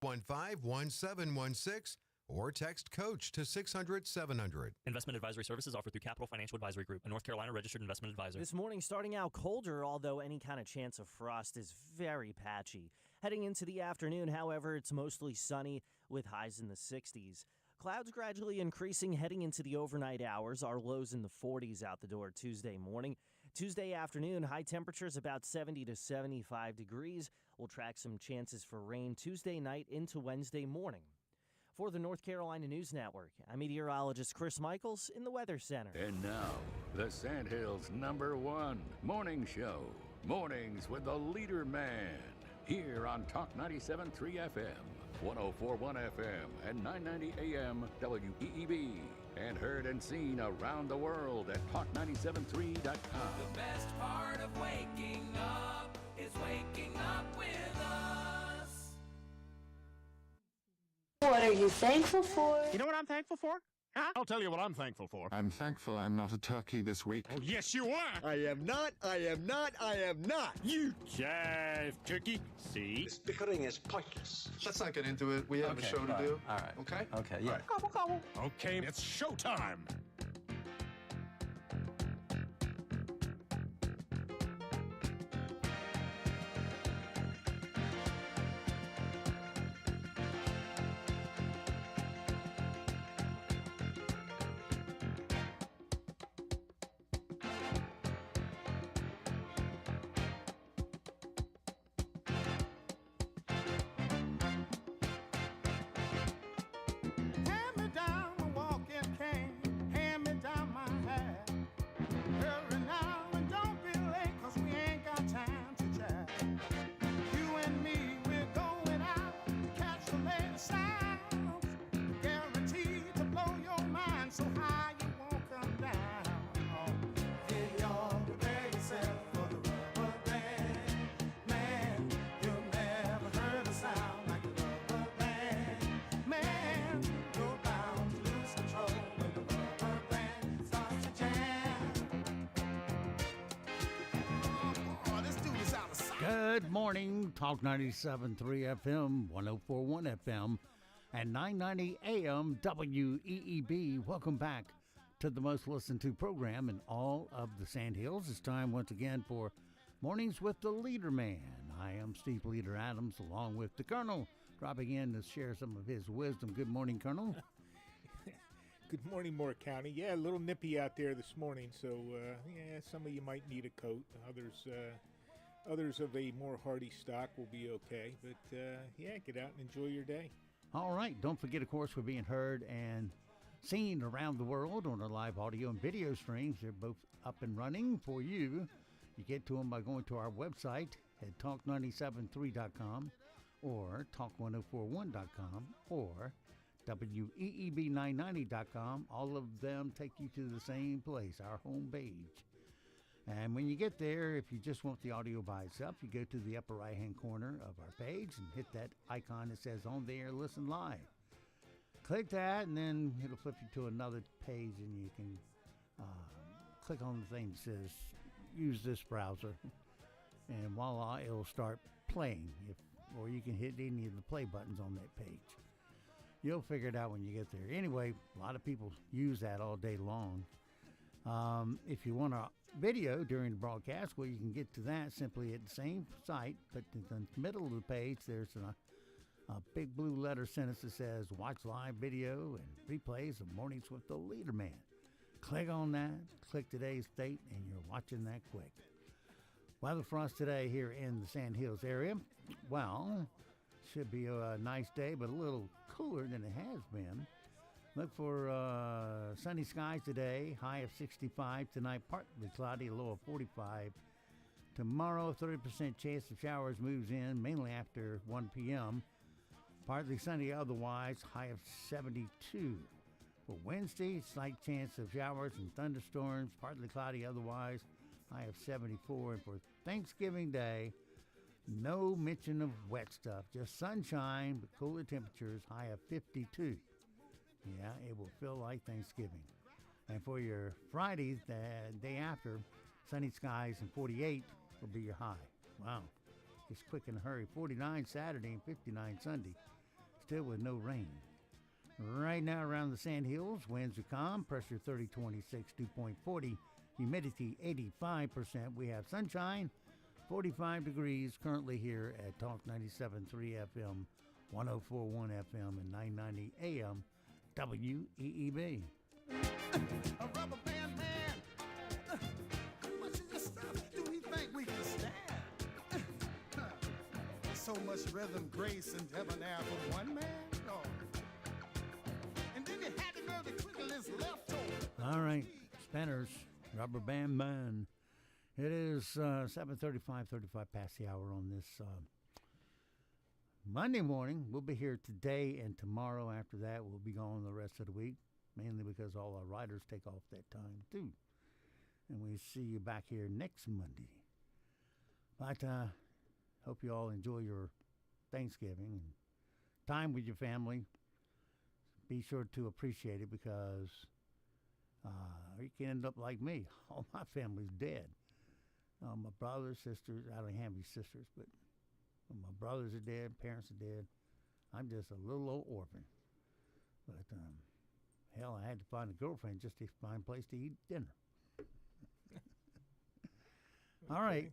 815-1716 or text COACH to 600-700. Investment advisory services offered through Capital Financial Advisory Group, a North Carolina registered investment advisor. This morning starting out colder, although any kind of chance of frost is very patchy. Heading into the afternoon, however, it's mostly sunny with highs in the 60s. Clouds gradually increasing heading into the overnight hours. Our lows in the 40s out the door Tuesday morning. Tuesday afternoon, high temperatures about 70 to 75 degrees. We'll track some chances for rain Tuesday night into Wednesday morning. For the North Carolina News Network, I'm meteorologist Chris Michaels in the Weather Center. And now, the Sandhills' #1 morning show. Mornings with the LeaderMan. Here on Talk 97.3 FM, 104.1 FM, and 990 AM WEEB. And heard and seen around the world at talk973.com. The best part of waking up is waking up with us. What are you thankful for? You know what I'm thankful for? Huh? I'll tell you what I'm thankful for. I'm thankful I'm not a turkey this week. Oh, yes, you are. I am not. You jive, turkey. See? This bickering is pointless. Let's not get into it. We have a show to do. All right. Okay? Okay, yeah. Right. Gobble, gobble. Okay, it's showtime. Good morning, Talk 97.3 FM, 104.1 FM, and 990 AM WEEB. Welcome back to the most listened to program in all of the Sandhills. It's time once again for Mornings with the LeaderMan. I am Steve Leader Adams, along with the Colonel, dropping in to share some of his wisdom. Good morning, Colonel. Good morning, Moore County. Yeah, a little nippy out there this morning, so some of you might need a coat. Others of a more hardy stock will be okay. But, get out and enjoy your day. All right. Don't forget, of course, we're being heard and seen around the world on our live audio and video streams. They're both up and running for you. You get to them by going to our website at talk973.com or talk1041.com or WEEB990.com. All of them take you to the same place, our home page. And when you get there, if you just want the audio by itself, you go to the upper right-hand corner of our page and hit that icon that says On the Air Listen Live. Click that, and then it'll flip you to another page, and you can click on the thing that says Use this browser, and voila, it'll start playing. Or you can hit any of the play buttons on that page. You'll figure it out when you get there. Anyway, a lot of people use that all day long. If you want a video during the broadcast, well, you can get to that simply at the same site, but in the middle of the page, there's a big blue letter sentence that says Watch Live Video and Replays of Mornings with the LeaderMan. Click on that, click today's date, and you're watching that quick. Weather for us today here in the Sandhills area. Well, should be a nice day, but a little cooler than it has been. Look for sunny skies today, high of 65. Tonight, partly cloudy, low of 45. Tomorrow, 30% chance of showers moves in, mainly after 1 p.m. Partly sunny otherwise, high of 72. For Wednesday, slight chance of showers and thunderstorms, partly cloudy otherwise, high of 74. And for Thanksgiving Day, no mention of wet stuff, just sunshine, but cooler temperatures, high of 52. Yeah, it will feel like Thanksgiving. And for your Friday, the day after, sunny skies and 48 will be your high. Wow. Just quick and hurry. 49 Saturday and 59 Sunday. still with no rain. Right now around the Sand Hills, winds are calm, pressure 3026, dew point 40, humidity 85%. We have sunshine, 45 degrees currently here at Talk 97.3 FM, 104.1 FM, and 990 AM WEEB. A rubber band man. How much of this stuff do we think we can stand? So much rhythm, grace, and debonair for one man? Oh. And then he had to go to twinkle his left toe. All right, Spinners, Rubber Band Man. It is 7:35, 35 past the hour on this Monday morning. We'll be here today and tomorrow. After that, we'll be gone the rest of the week, mainly because all our riders take off that time, too. And we see you back here next Monday. But hope you all enjoy your Thanksgiving and time with your family. Be sure to appreciate it because you can end up like me. All my family's dead. My brothers, sisters, I don't have any sisters, but my brothers are dead, parents are dead. I'm just a little old orphan. But hell, I had to find a girlfriend just to find a place to eat dinner. All right.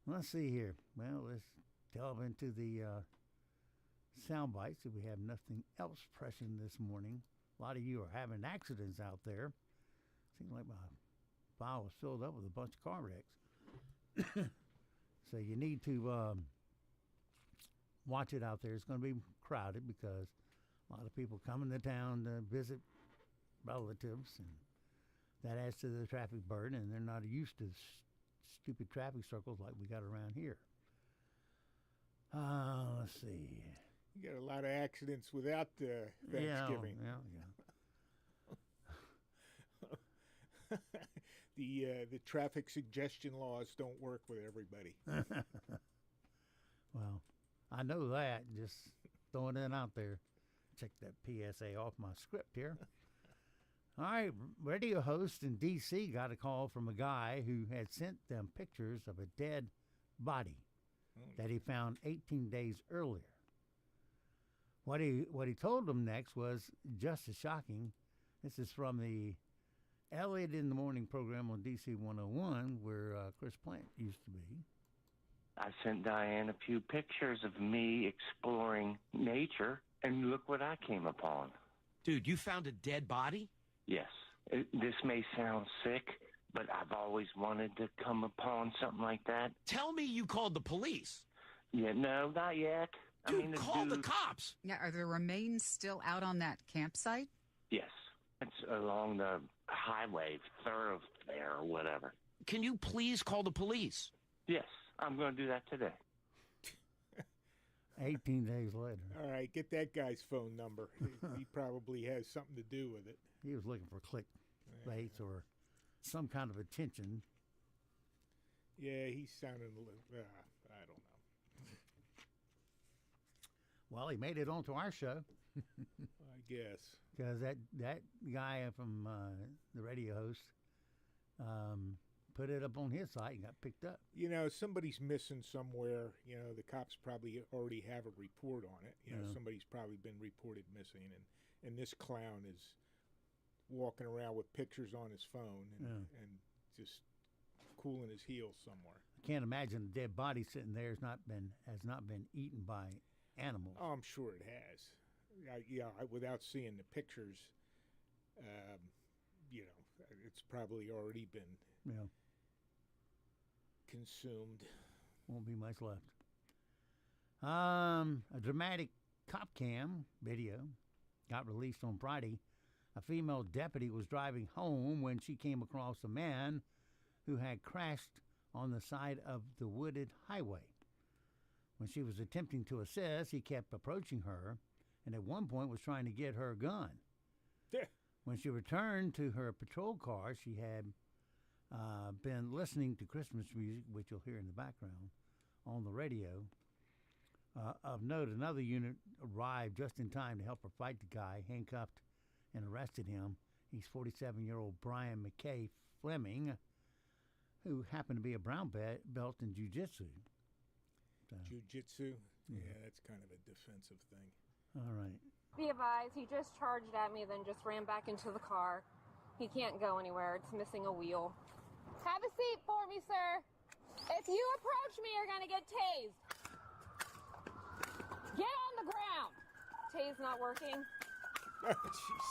Let's see here. Well, let's delve into the sound bites if we have nothing else pressing this morning. A lot of you are having accidents out there. Seems like my file was filled up with a bunch of car wrecks. So you need to watch it out there. It's going to be crowded because a lot of people coming to town to visit relatives, and that adds to the traffic burden, and they're not used to stupid traffic circles like we got around here. Let's see. You got a lot of accidents without Thanksgiving. Yeah. The traffic suggestion laws don't work with everybody. Well, I know that. Just throwing it out there. Check that PSA off my script here. All right, radio host in D.C. got a call from a guy who had sent them pictures of a dead body that he found 18 days earlier. What he told them next was just as shocking. This is from the Elliot in the Morning program on DC 101, where Chris Plant used to be. I sent Diane a few pictures of me exploring nature, and look what I came upon. Dude, you found a dead body? Yes. This may sound sick, but I've always wanted to come upon something like that. Tell me you called the police. Yeah, no, not yet. Dude, call the cops. Now, are the remains still out on that campsite? Yes. It's along the highway, thoroughfare, or whatever. Can you please call the police? Yes, I'm going to do that today. 18 days later. All right, get that guy's phone number. He probably has something to do with it. He was looking for clickbaits or some kind of attention. Yeah, he's sounding a little, I don't know. Well, he made it onto our show. I guess. Because that guy from the radio host put it up on his site and got picked up. You know, somebody's missing somewhere. You know, the cops probably already have a report on it. You know, somebody's probably been reported missing, and this clown is walking around with pictures on his phone and just cooling his heels somewhere. I can't imagine a dead body sitting there has not been eaten by animals. Oh, I'm sure it has. Without seeing the pictures, you know, it's probably already been consumed. Won't be much left. A dramatic cop cam video got released on Friday. A female deputy was driving home when she came across a man who had crashed on the side of the wooded highway. When she was attempting to assist, he kept approaching her and at one point was trying to get her gun. When she returned to her patrol car, she had been listening to Christmas music, which you'll hear in the background, on the radio. Of note, another unit arrived just in time to help her fight the guy, handcuffed and arrested him. He's 47-year-old Brian McKay Fleming, who happened to be a brown belt in jiu-jitsu. Jiu-jitsu? Yeah, that's kind of a defensive thing. All right. Be advised, he just charged at me, then just ran back into the car. He can't go anywhere. It's missing a wheel. Have a seat for me, sir. If you approach me, you're going to get tased. Get on the ground. Tase not working. Oh, jeez.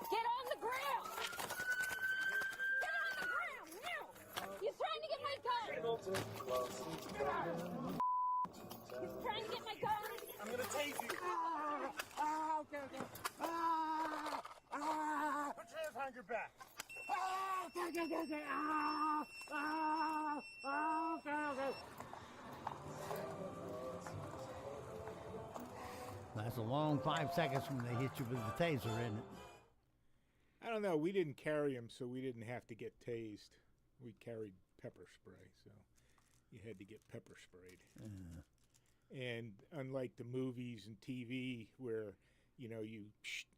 Get on the ground. Get on the ground now. He's trying to get my gun. He's trying to get my gun. I'm going to tase you. Okay. Put your hands behind your back. That's a long 5 seconds when they hit you with the taser, isn't it? I don't know. We didn't carry him, so we didn't have to get tased. We carried pepper spray, so you had to get pepper sprayed. And unlike the movies and TV where, you know, you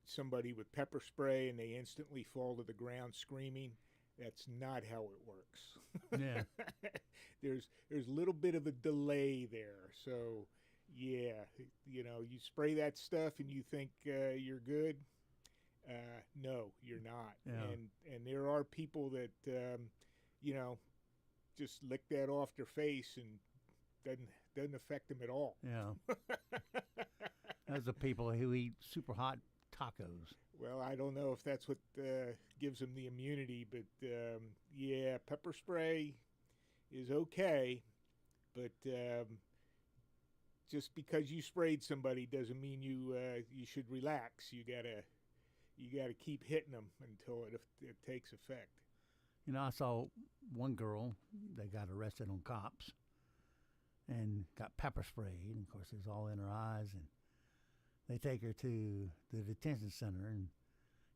somebody with pepper spray and they instantly fall to the ground screaming, that's not how it works. Yeah. There's a little bit of a delay there. So, yeah, you know, you spray that stuff and you think you're good. No, you're not. Yeah. And there are people that, you know, just lick that off their face and doesn't affect them at all. Yeah. Those are people who eat super hot tacos. Well, I don't know if that's what gives them the immunity, but yeah, pepper spray is okay, but just because you sprayed somebody doesn't mean you should relax. You gotta keep hitting them until it takes effect. You know, I saw one girl that got arrested on cops and got pepper sprayed, and of course it's all in her eyes, and they take her to the detention center, and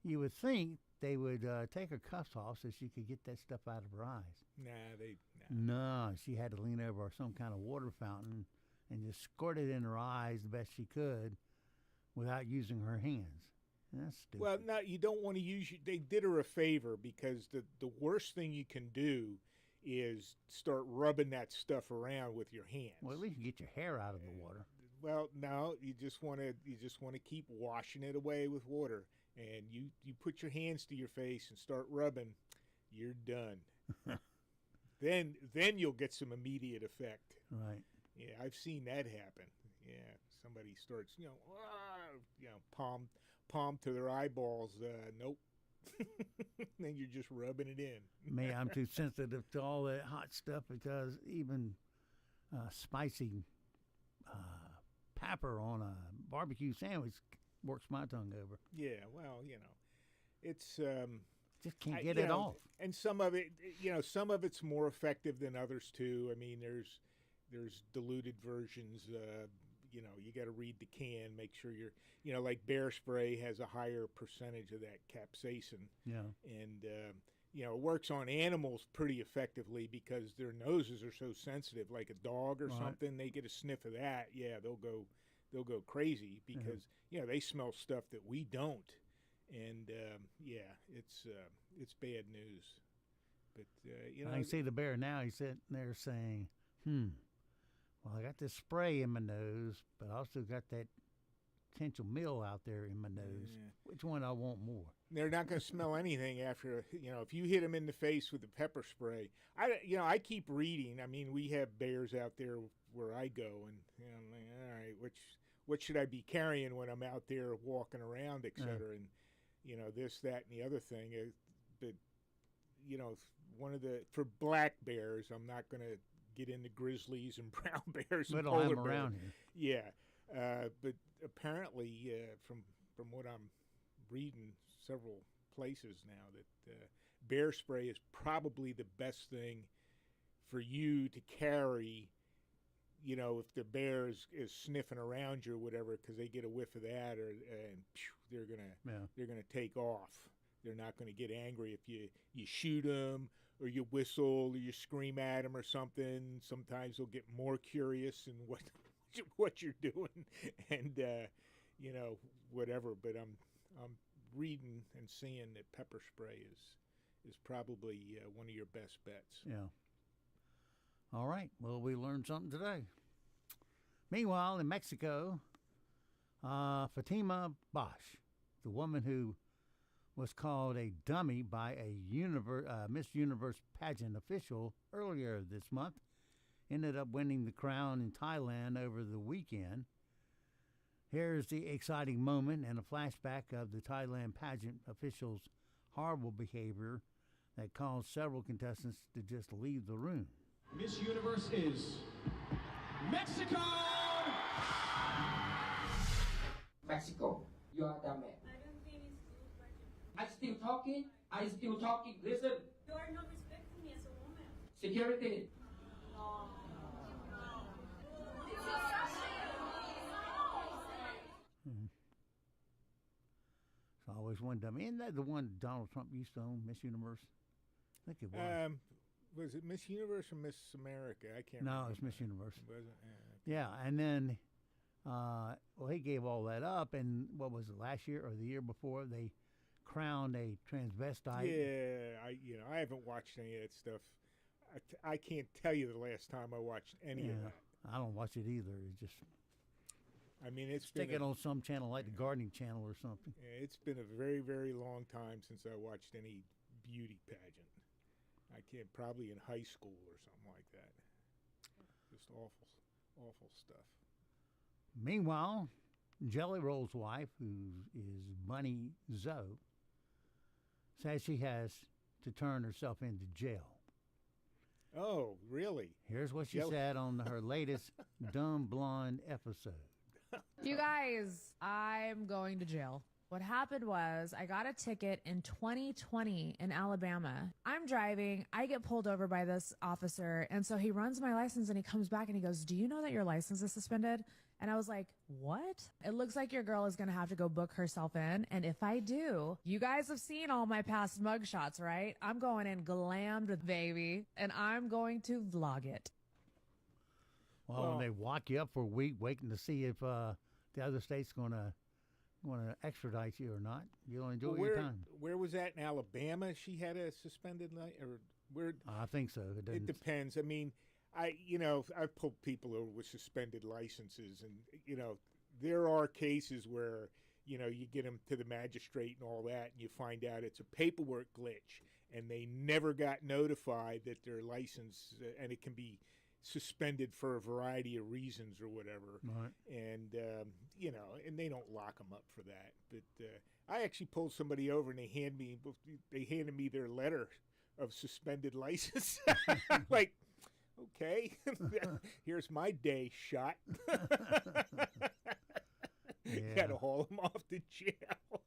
you would think they would take her cuffs off so she could get that stuff out of her eyes. No, she had to lean over some kind of water fountain and just squirt it in her eyes the best she could without using her hands. That's stupid. Well, no, you don't want to use. They did her a favor because the worst thing you can do is start rubbing that stuff around with your hands. Well, at least you get your hair out of the water. Well, no, you just want to keep washing it away with water, and you put your hands to your face and start rubbing, you're done. Then you'll get some immediate effect. Right. Yeah, I've seen that happen. Yeah, somebody starts, palm to their eyeballs. Nope. Then you're just rubbing it in. Me, I'm too sensitive to all that hot stuff because even spicy pepper on a barbecue sandwich works my tongue over. Yeah, well, you know, it's just can't get it off. And some of it, some of it's more effective than others too. I mean, there's diluted versions. You got to read the can, make sure you're, like bear spray has a higher percentage of that capsaicin. Yeah. And it works on animals pretty effectively because their noses are so sensitive. Like a dog or something, they get a sniff of that, yeah, they'll go crazy because they smell stuff that we don't, and it's bad news. But I can see the bear now. He's sitting there saying, well, I got this spray in my nose, but I also got that potential meal out there in my nose. Yeah. Which one I want more? They're not going to smell anything after, if you hit them in the face with the pepper spray. I keep reading. I mean, we have bears out there where I go, and I'm like, all right, what should I be carrying when I'm out there walking around, et cetera, and, this, that, and the other thing. But, for black bears, I'm not going to get into grizzlies and brown bears and polar bears. Around here. Yeah, but apparently, from what I'm reading several places now, that bear spray is probably the best thing for you to carry. If the bear is sniffing around you or whatever, because they get a whiff of that, and they're gonna take off. They're not going to get angry if you shoot them or you whistle or you scream at them or something. Sometimes they'll get more curious in what you're doing, and whatever. But I'm reading and seeing that pepper spray is probably one of your best bets. Yeah. All right. Well, we learned something today. Meanwhile, in Mexico, Fatima Bosch, the woman who was called a dummy by a Miss Universe pageant official earlier this month, ended up winning the crown in Thailand over the weekend. Here's the exciting moment and a flashback of the Thailand pageant official's horrible behavior that caused several contestants to just leave the room. Miss Universe is Mexico! Mexico, you are dumb man. I still talking. Listen. You are not respecting me as a woman. Security. It's always one dummy. Isn't that the one Donald Trump used to own, Miss Universe? I think it was. Was it Miss Universe or Miss America? I can't remember. No, it's Miss Universe. Was it? Yeah, and then, well, he gave all that up, and what was it, last year or the year before, they crowned a transvestite. Yeah, I haven't watched any of that stuff. I can't tell you the last time I watched any of that. I don't watch it either. It's just, I mean, it's stick been it on some channel like the gardening channel or something. Yeah, it's been a very, very long time since I watched any beauty pageant. I can't, probably in high school or something like that. Just awful stuff. Meanwhile, Jelly Roll's wife, who is Bunny Zoe, says she has to turn herself into jail. Oh, really? Here's what she said on her latest Dumb Blonde episode. You guys, I'm going to jail. What happened was I got a ticket in 2020 in Alabama. I'm driving. I get pulled over by this officer. And so he runs my license and he comes back and he goes, "Do you know that your license is suspended?" And I was like, "What?" It looks like your girl is going to have to go book herself in. And if I do, you guys have seen all my past mugshots, right? I'm going in glammed with baby and I'm going to vlog it. Well, when they lock you up for a week waiting to see if the other state's going to extradite you or not, you only do it your time. Where was that in Alabama? She had a suspended or where? I think so. It depends. I mean, I've pulled people over with suspended licenses, and there are cases where you get them to the magistrate and all that, and you find out it's a paperwork glitch, and they never got notified that their license, and it can be suspended for a variety of reasons or whatever. Right. And and they don't lock them up for that. But I actually pulled somebody over and they handed me their letter of suspended license. Like, okay, here's my day shot. Got to haul them off to jail.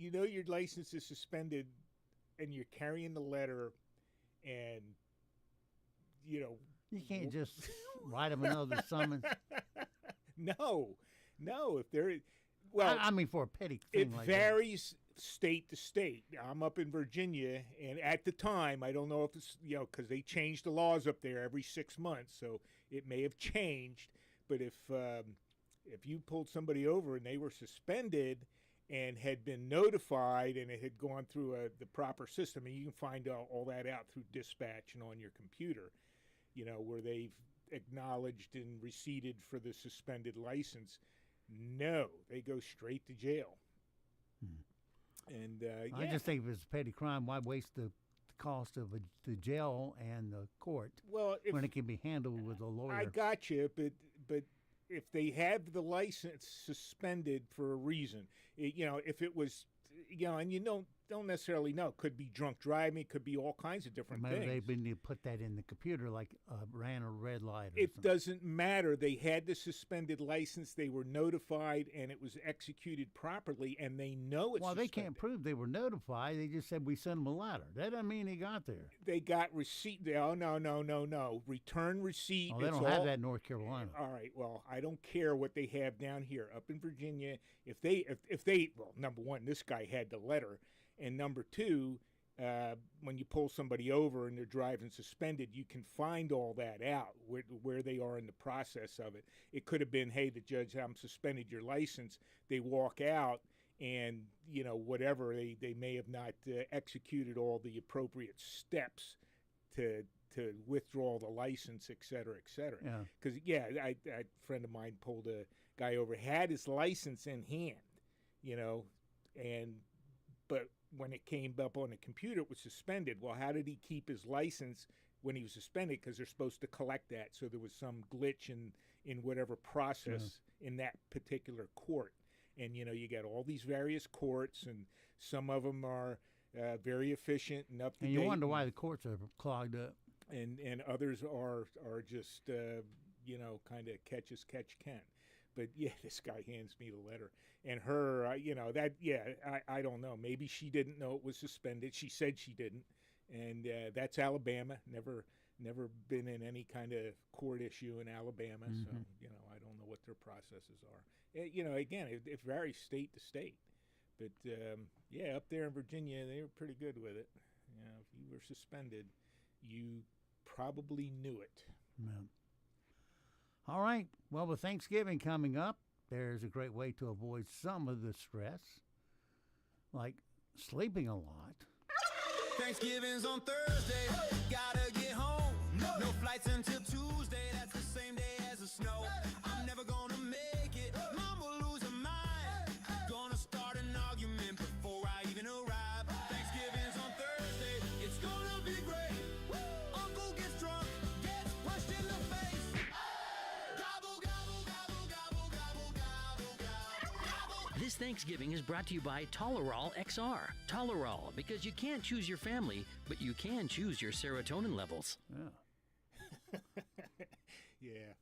Your license is suspended and you're carrying the letter and you can't just write them another summons. No. If there is, well, I mean, for a petty thing it like varies state to state. I'm up in Virginia, and at the time, I don't know if it's because they change the laws up there every 6 months, so it may have changed. But if you pulled somebody over and they were suspended and had been notified and it had gone through the proper system, and you can find all that out through dispatch and on your computer, where they've acknowledged and receipted for the suspended license, no, they go straight to jail. And I just think if it's a petty crime, why waste the cost of the jail and the court when it can be handled with a lawyer? I got you, but if they have the license suspended for a reason, if it was, and you don't necessarily know, could be drunk driving, could be all kinds of different things. Maybe they've been put that in the computer, like ran a red light. It doesn't matter. They had the suspended license. They were notified, and it was executed properly, and they know it's Well, suspended. they can't prove they were notified. They just said we sent them a letter. That doesn't mean they got there. They got receipt. Oh, no. Return receipt. Oh, they don't have that in North Carolina. All right. Well, I don't care what they have down here. Up in Virginia, if they well, number one, this guy had the letter. And number two, when you pull somebody over and they're driving suspended, you can find all that out, where they are in the process of it. It could have been, hey, the judge, I'm suspended your license. They walk out and, whatever, they may have not executed all the appropriate steps to to withdraw the license, et cetera, et cetera. Yeah. Because, a friend of mine pulled a guy over, had his license in hand, but when it came up on the computer, it was suspended. Well, how did he keep his license when he was suspended? Because they're supposed to collect that. So there was some glitch in whatever process in that particular court. And, you got all these various courts, and some of them are very efficient and up to date. And you wonder why the courts are clogged up. And others are just, kind of catch as catch can. But, this guy hands me the letter. And her, I don't know. Maybe she didn't know it was suspended. She said she didn't. And that's Alabama. Never been in any kind of court issue in Alabama. So, I don't know what their processes are. Again, it varies state to state. But, up there in Virginia, they were pretty good with it. If you were suspended, you probably knew it. Yeah. All right. Well, with Thanksgiving coming up, there's a great way to avoid some of the stress, like sleeping a lot. Thanksgiving's on Thursday, gotta get home. No flights until Tuesday, that's the same day as the snow. I'm never gonna make it, Mom will lose her mind. Gonna start an argument before I even arrive. Thanksgiving's on Thursday, it's gonna be great. Uncle gets drunk, gets pushed in the face. Gobble, gobble, gobble, gobble, gobble, gobble, gobble, gobble. This Thanksgiving is brought to you by Tolerol XR. Tolerol, because you can't choose your family, but you can choose your serotonin levels. Yeah.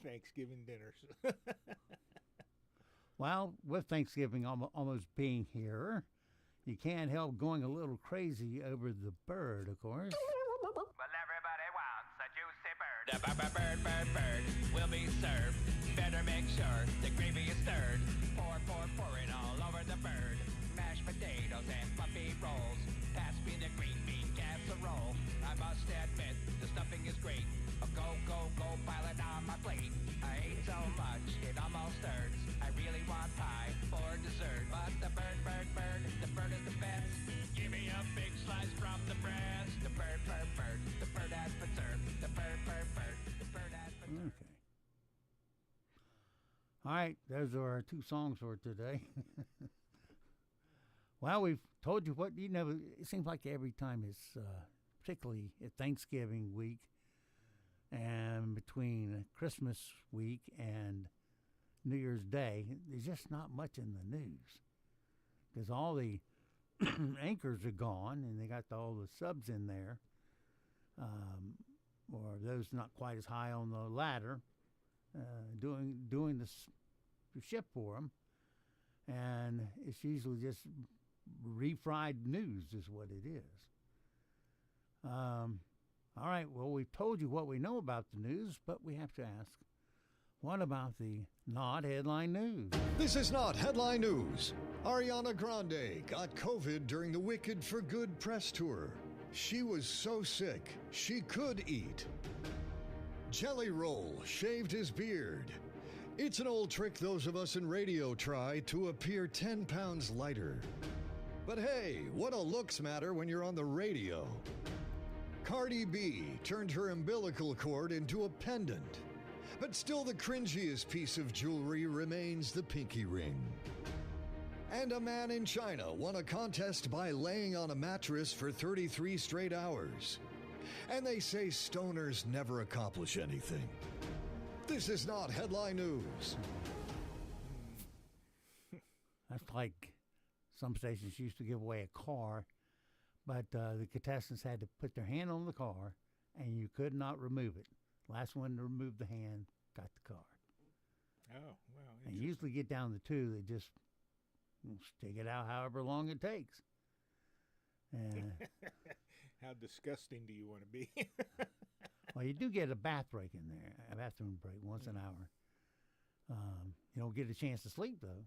Thanksgiving dinners. Well, with Thanksgiving almost being here, you can't help going a little crazy over the bird, of course. Well, everybody wants a juicy bird. The bird will be served. Better make sure the gravy is stirred. Pour it all over the bird. Mashed potatoes and fluffy rolls. Pass me the green bean casserole. I must admit, the stuffing is great. Go, pile it on my plate. I ate so much, it almost hurts. I really want pie for dessert. But the bird is the best. Give me a big slice from the breast. The bird has been served. The bird has been served. Okay. All right, those are our two songs for today. Well, we've told you what, it seems like every time it's, particularly at Thanksgiving week and between Christmas week and New Year's Day, there's just not much in the news because all the anchors are gone and they got all the subs in there, or those not quite as high on the ladder, doing the ship for them, and it's usually just refried news is what it is. All right, well, we've told you what we know about the news, but we have to ask, what about the not headline news? This is not headline news. Ariana Grande got COVID during the Wicked for Good press tour. She was so sick, she could eat. Jelly Roll shaved his beard. It's an old trick those of us in radio try to appear 10 pounds lighter. But hey, what a looks matter when you're on the radio. Cardi B turned her umbilical cord into a pendant. But still the cringiest piece of jewelry remains the pinky ring. And a man in China won a contest by laying on a mattress for 33 straight hours. And they say stoners never accomplish anything. This is not headline news. That's like some stations used to give away a car, but the contestants had to put their hand on the car, and you could not remove it. Last one to remove the hand got the car. Oh, wow. And you usually get down to two, they just stick it out however long it takes. And how disgusting do you want to be? well, you do get a bath break in there, a bathroom break once an hour. You don't get a chance to sleep, though.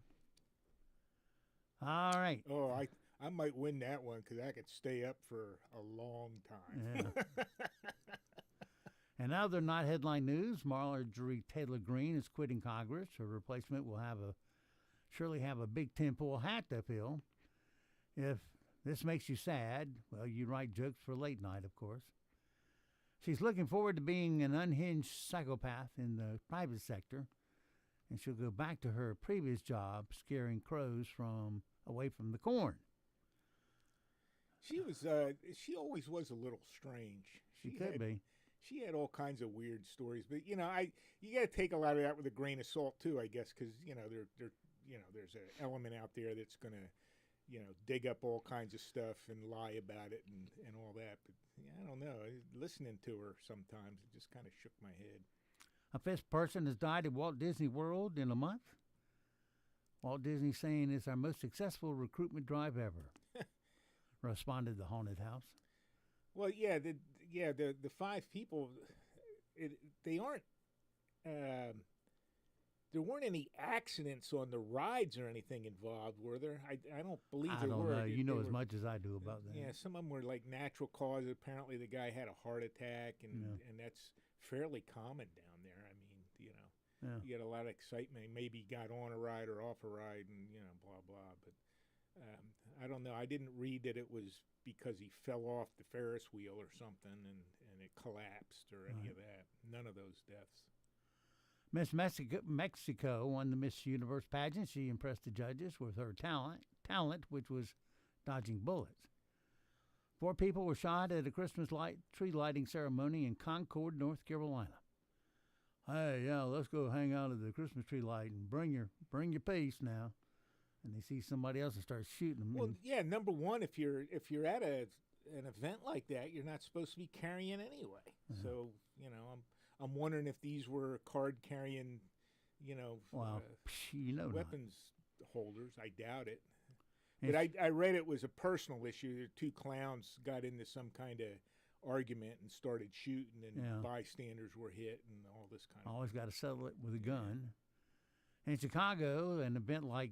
All right. Oh, I might win that one because I could stay up for a long time. Yeah. And other not headline news, Marjorie Taylor Greene is quitting Congress. Her replacement will surely have a big tinfoil hat to fill. If this makes you sad, well, you write jokes for late night, of course. She's looking forward to being an unhinged psychopath in the private sector, and she'll go back to her previous job scaring crows away from the corn. She always was a little strange. She could be. She had all kinds of weird stories, but you got to take a lot of that with a grain of salt too, I guess, because there's an element out there that's going to dig up all kinds of stuff and lie about it and all that. But yeah, I don't know. Listening to her sometimes, it just kind of shook my head. A fifth person has died at Walt Disney World in a month. Walt Disney saying it's our most successful recruitment drive ever. Responded the haunted house. Well, yeah, the 5 people, they aren't. There weren't any accidents on the rides or anything involved, were there? I don't believe there were. I don't know. You know as much as I do about that. Yeah, some of them were like natural causes. Apparently, the guy had a heart attack, and that's fairly common down there. I mean, you get a lot of excitement. Maybe he got on a ride or off a ride, and blah blah. But I don't know. I didn't read that it was because he fell off the Ferris wheel or something and it collapsed or any of that. None of those deaths. Miss Mexico won the Miss Universe pageant. She impressed the judges with her talent, which was dodging bullets. 4 people were shot at a Christmas tree lighting ceremony in Concord, North Carolina. Hey, yeah, let's go hang out at the Christmas tree light and bring your piece now. And they see somebody else and start shooting them. Well, yeah, number one, if you're at an event like that, you're not supposed to be carrying anyway. So I'm wondering if these were card carrying, weapons holders. I doubt it. But I read it was a personal issue. The 2 clowns got into some kind of argument and started shooting, and bystanders were hit, and all this kind of. Always got to settle it with a gun. In Chicago, an event like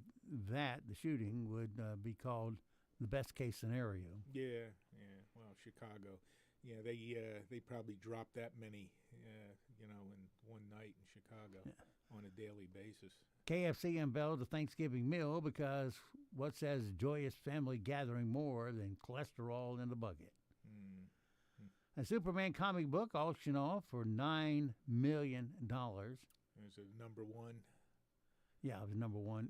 that, the shooting, would be called the best case scenario. Yeah. Well, Chicago, they probably dropped that many, in one night in Chicago on a daily basis. KFC unveiled a Thanksgiving meal because what says joyous family gathering more than cholesterol in the bucket. A Superman comic book auctioned off for $9 million. There's a number 1. Yeah, it was number 1,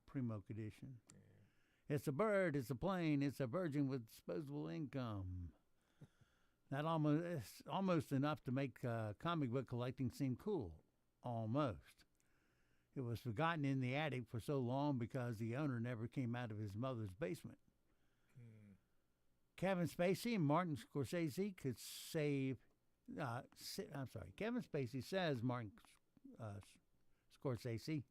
Primo edition. Yeah. It's a bird, it's a plane, it's a virgin with disposable income. That almost enough to make comic book collecting seem cool. Almost. It was forgotten in the attic for so long because the owner never came out of his mother's basement. Kevin Spacey and Martin Scorsese could save. Kevin Spacey says Martin Scorsese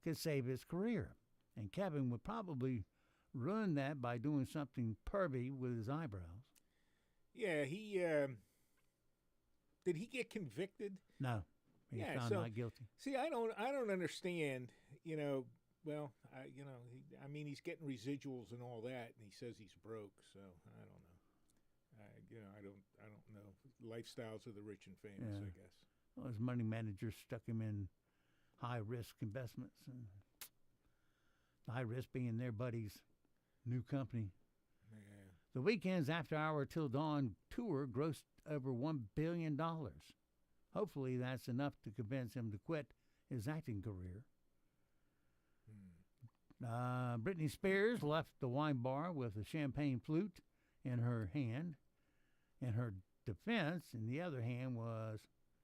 could save his career, and Kevin would probably ruin that by doing something pervy with his eyebrows. Yeah, he did he get convicted? No, he was found not guilty. See, I don't understand. He's getting residuals and all that, and he says he's broke. So I don't know. I don't know. Lifestyles of the rich and famous, I guess. Well, his money manager stuck him in high-risk investments. And high risk being their buddy's new company. Yeah. The Weeknd's After Hour Till Dawn tour grossed over $1 billion. Hopefully that's enough to convince him to quit his acting career. Britney Spears left the wine bar with a champagne flute in her hand. In her defense, in the other hand,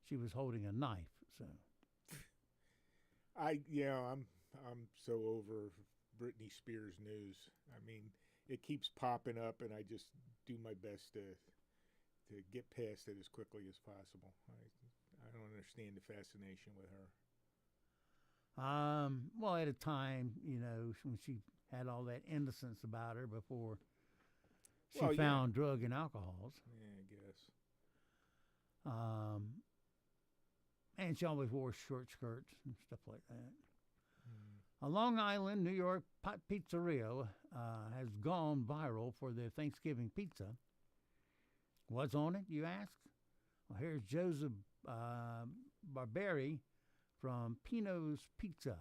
she was holding a knife. So, I'm so over Britney Spears news. I mean, it keeps popping up, and I just do my best to get past it as quickly as possible. I don't understand the fascination with her. Well, at a time, when she had all that innocence about her before she found drug and alcohols. Yeah, I guess. And she always wore short skirts and stuff like that. A Long Island, New York pizzeria has gone viral for their Thanksgiving pizza. What's on it, you ask? Well, here's Joseph Barberi from Pino's Pizza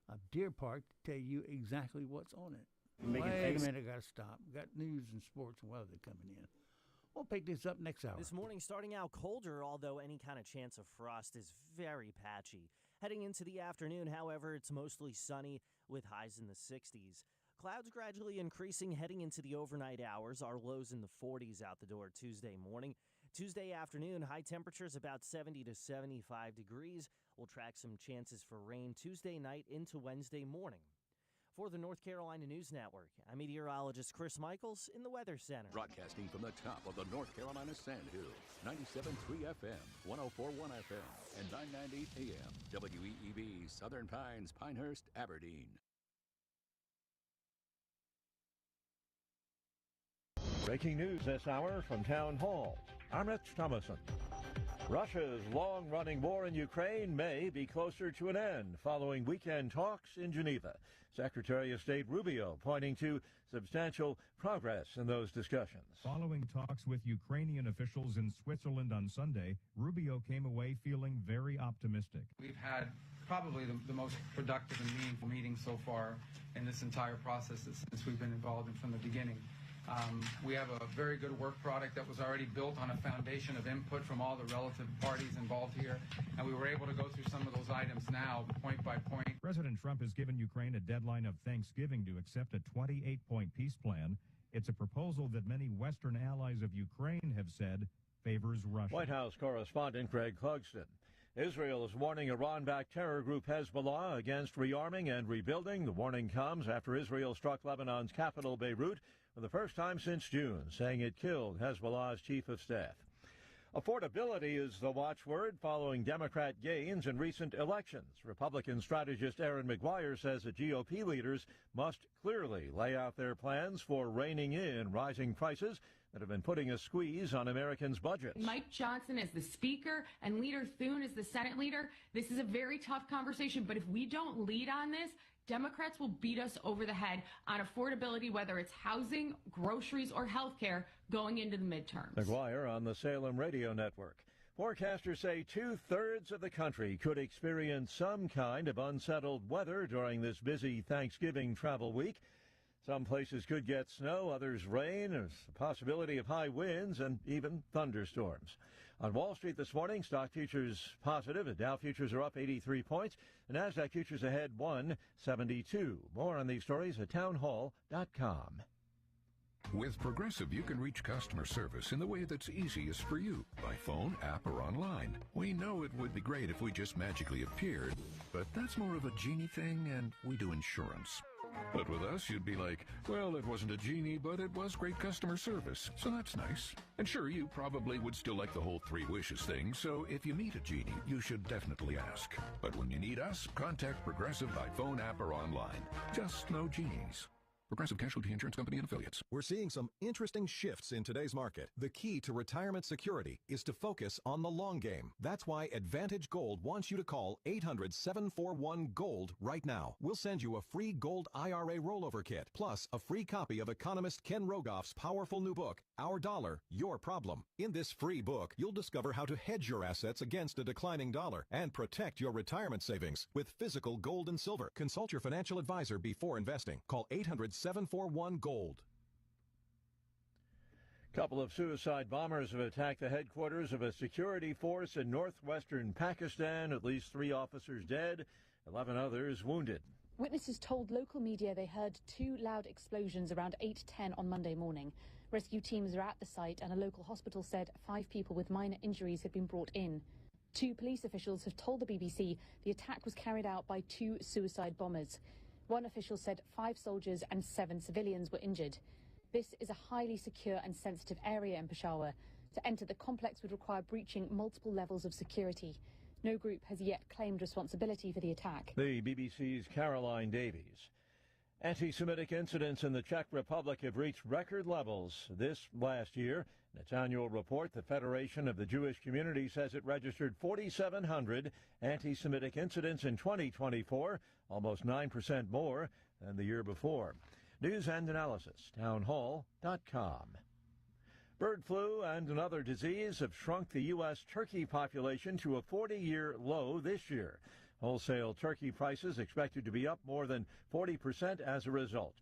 of Deer Park to tell you exactly what's on it. Wait a minute, I got to stop. Got news and sports and weather coming in. We'll pick this up next hour. This morning starting out colder, although any kind of chance of frost is very patchy. Heading into the afternoon, however, it's mostly sunny with highs in the 60s. Clouds gradually increasing heading into the overnight hours. Our lows in the 40s out the door Tuesday morning. Tuesday afternoon, high temperatures about 70 to 75 degrees. We'll track some chances for rain Tuesday night into Wednesday morning. For the North Carolina News Network, I'm meteorologist Chris Michaels in the Weather Center. Broadcasting from the top of the North Carolina Sandhills, 97.3 FM, 104.1 FM, and 990 AM. WEEB, Southern Pines, Pinehurst, Aberdeen. Breaking news this hour from Town Hall. I'm Rich Thomason. Russia's long-running war in Ukraine may be closer to an end following weekend talks in Geneva. Secretary of State Rubio pointing to substantial progress in those discussions. Following talks with Ukrainian officials in Switzerland on Sunday, Rubio came away feeling very optimistic. We've had probably the most productive and meaningful meeting so far in this entire process since we've been involved in from the beginning. We have a very good work product that was already built on a foundation of input from all the relative parties involved here, and we were able to go through some of those items now, point by point. President Trump has given Ukraine a deadline of Thanksgiving to accept a 28-point peace plan. It's a proposal that many Western allies of Ukraine have said favors Russia. White House correspondent Greg Clugston. Israel is warning Iran-backed terror group Hezbollah against rearming and rebuilding. The warning comes after Israel struck Lebanon's capital, Beirut, for the first time since June, saying it killed Hezbollah's chief of staff. Affordability is the watchword following Democrat gains in recent elections. Republican strategist Aaron McGuire says that GOP leaders must clearly lay out their plans for reining in rising prices that have been putting a squeeze on Americans' budgets. Mike Johnson is the Speaker and Leader Thune is the Senate Leader. This is a very tough conversation, but if we don't lead on this, Democrats will beat us over the head on affordability, whether it's housing, groceries, or health care going into the midterms. McGuire on the Salem Radio Network. Forecasters say 2/3 of the country could experience some kind of unsettled weather during this busy Thanksgiving travel week. Some places could get snow, others rain. There's a possibility of high winds and even thunderstorms. On Wall Street this morning, stock futures positive. The Dow futures are up 83 points. The NASDAQ futures ahead 172. More on these stories at townhall.com. With Progressive, you can reach customer service in the way that's easiest for you, by phone, app, or online. We know it would be great if we just magically appeared, but that's more of a genie thing, and we do insurance. But with us, you'd be like, well, it wasn't a genie, but it was great customer service, so that's nice. And sure, you probably would still like the whole 3 wishes thing, so if you meet a genie, you should definitely ask. But when you need us, contact Progressive by phone, app, or online. Just no genies. Progressive Casualty Insurance Company and Affiliates. We're seeing some interesting shifts in today's market. The key to retirement security is to focus on the long game. That's why Advantage Gold wants you to call 800-741-GOLD right now. We'll send you a free gold IRA rollover kit, plus a free copy of economist Ken Rogoff's powerful new book, Our Dollar, Your Problem. In this free book, you'll discover how to hedge your assets against a declining dollar and protect your retirement savings with physical gold and silver. Consult your financial advisor before investing. Call 800-741-GOLD. Couple of suicide bombers have attacked the headquarters of a security force in northwestern Pakistan. At least 3 officers dead, 11 others wounded. Witnesses told local media they heard 2 loud explosions around 8:10 on Monday morning. Rescue teams are at the site, and a local hospital said 5 people with minor injuries had been brought in. 2 police officials have told the BBC the attack was carried out by 2 suicide bombers. One official said 5 soldiers and 7 civilians were injured. This is a highly secure and sensitive area in Peshawar. To enter the complex would require breaching multiple levels of security. No group has yet claimed responsibility for the attack. The BBC's Caroline Davies. Anti-Semitic incidents in the Czech Republic have reached record levels this last year. In its annual report, the Federation of the Jewish Community says it registered 4,700 anti-Semitic incidents in 2024, almost 9% more than the year before. News and analysis, townhall.com. Bird flu and another disease have shrunk the U.S. turkey population to a 40-year low this year. Wholesale turkey prices expected to be up more than 40% as a result.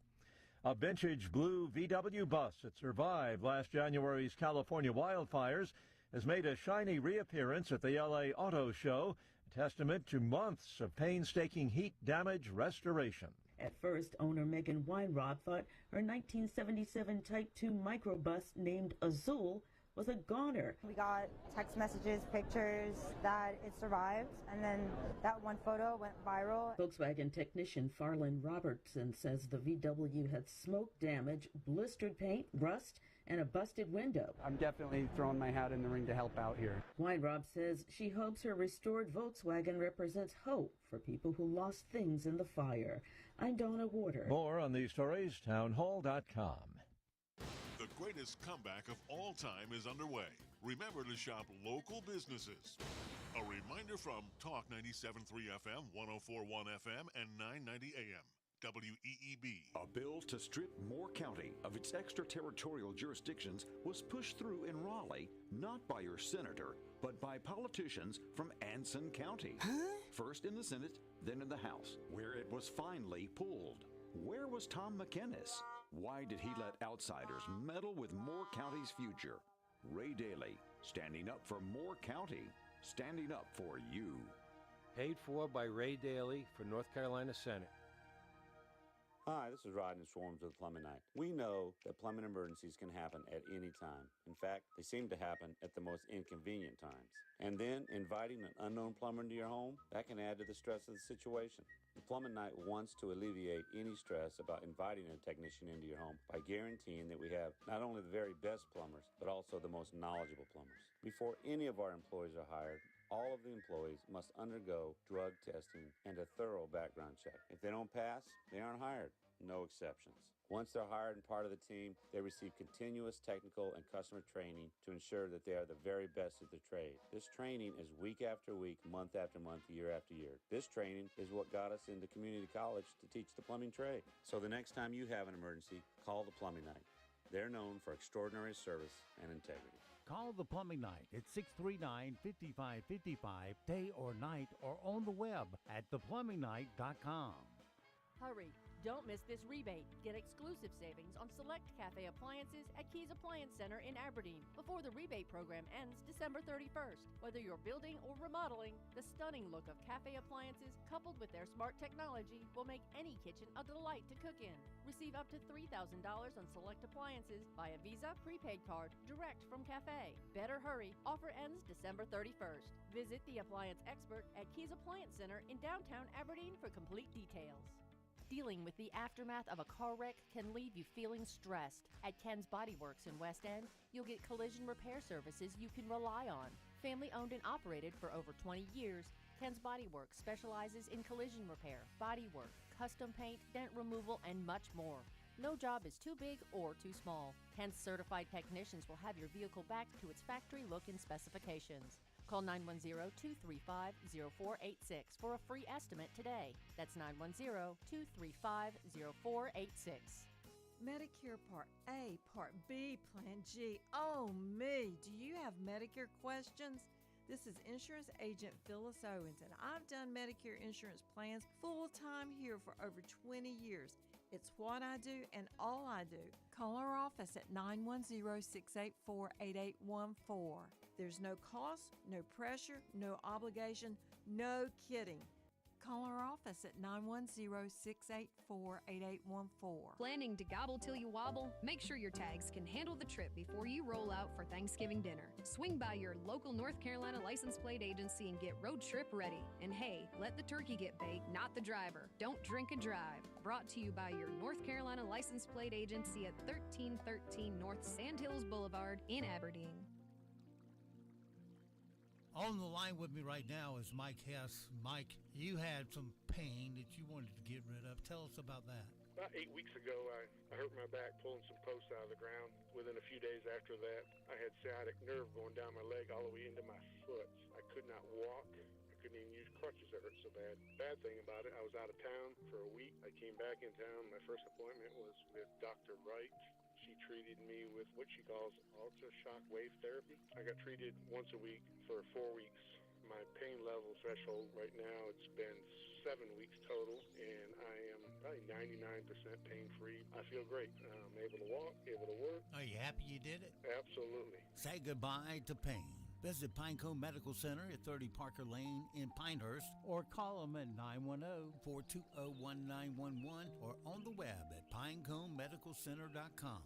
A vintage blue VW bus that survived last January's California wildfires has made a shiny reappearance at the LA Auto Show, a testament to months of painstaking heat damage restoration. At first, owner Megan Weinrob thought her 1977 Type 2 microbus named Azul was a goner. We got text messages, pictures that it survived, and then that one photo went viral. Volkswagen technician Farland Robertson says the VW had smoke damage, blistered paint, rust, and a busted window. I'm definitely throwing my hat in the ring to help out here. Weinrob says she hopes her restored Volkswagen represents hope for people who lost things in the fire. I'm Donna Warder. More on these stories, townhall.com. The greatest comeback of all time is underway. Remember to shop local businesses. A reminder from Talk 97.3 FM, 104.1 FM, and 990 AM. WEEB. A bill to strip Moore County of its extraterritorial jurisdictions was pushed through in Raleigh, not by your senator, but by politicians from Anson County. First in the Senate, then in the House, where it was finally pulled. Where was Tom McInnes? Why did he let outsiders meddle with Moore County's future? Ray Daly, standing up for Moore County, standing up for you. Paid for by Ray Daly for North Carolina Senate. Hi, this is Rodney Swarms with Plumbing Night. We know that plumbing emergencies can happen at any time. In fact, they seem to happen at the most inconvenient times. And then inviting an unknown plumber into your home, that can add to the stress of the situation. The Plumbing Night wants to alleviate any stress about inviting a technician into your home by guaranteeing that we have not only the very best plumbers, but also the most knowledgeable plumbers. Before any of our employees are hired, all of the employees must undergo drug testing and a thorough background check. If they don't pass, they aren't hired. No exceptions. Once they're hired and part of the team, they receive continuous technical and customer training to ensure that they are the very best at their trade. This training is week after week, month after month, year after year. This training is what got us into community college to teach the plumbing trade. So the next time you have an emergency, call the Plumbing Night. They're known for extraordinary service and integrity. Call the Plumbing Night at 639-5555, day or night, or on the web at theplumbingnight.com. Hurry. Don't miss this rebate. Get exclusive savings on select cafe appliances at Keys Appliance Center in Aberdeen before the rebate program ends December 31st. Whether you're building or remodeling, the stunning look of cafe appliances coupled with their smart technology will make any kitchen a delight to cook in. Receive up to $3,000 on select appliances via Visa prepaid card direct from cafe. Better hurry. Offer ends December 31st. Visit the appliance expert at Keys Appliance Center in downtown Aberdeen for complete details. Dealing with the aftermath of a car wreck can leave you feeling stressed. At Ken's Body Works in West End, you'll get collision repair services you can rely on. Family owned and operated for over 20 years, Ken's Body Works specializes in collision repair, body work, custom paint, dent removal, and much more. No job is too big or too small. Ken's certified technicians will have your vehicle back to its factory look and specifications. Call 910-235-0486 for a free estimate today. That's 910-235-0486. Medicare Part A, Part B, Plan G. Oh, me. Do you have Medicare questions? This is Insurance Agent Phyllis Owens, and I've done Medicare insurance plans full-time here for over 20 years. It's what I do and all I do. Call our office at 910-684-8814. There's no cost, no pressure, no obligation, no kidding. Call our office at 910-684-8814. Planning to gobble till you wobble? Make sure your tags can handle the trip before you roll out for Thanksgiving dinner. Swing by your local North Carolina license plate agency and get road trip ready. And hey, let the turkey get baked, not the driver. Don't drink and drive. Brought to you by your North Carolina license plate agency at 1313 North Sandhills Boulevard in Aberdeen. On the line with me right now is Mike Hess. Mike, you had some pain that you wanted to get rid of. Tell us about that. About 8 weeks ago, I hurt my back pulling some posts out of the ground. Within a few days after that, I had sciatic nerve going down my leg all the way into my foot. I could not walk. I couldn't even use crutches. It hurt so bad. Bad thing about it, I was out of town for a week. I came back in town. My first appointment was with Dr. Wright. She treated me with what she calls ultra-shock wave therapy. I got treated once a week for 4 weeks. My pain level threshold right now, it's been 7 weeks total, and I am probably 99% pain-free. I feel great. I'm able to walk, able to work. Are you happy you did it? Absolutely. Say goodbye to pain. Visit Pinecone Medical Center at 30 Parker Lane in Pinehurst, or call them at 910-420-1911 or on the web at pineconemedicalcenter.com.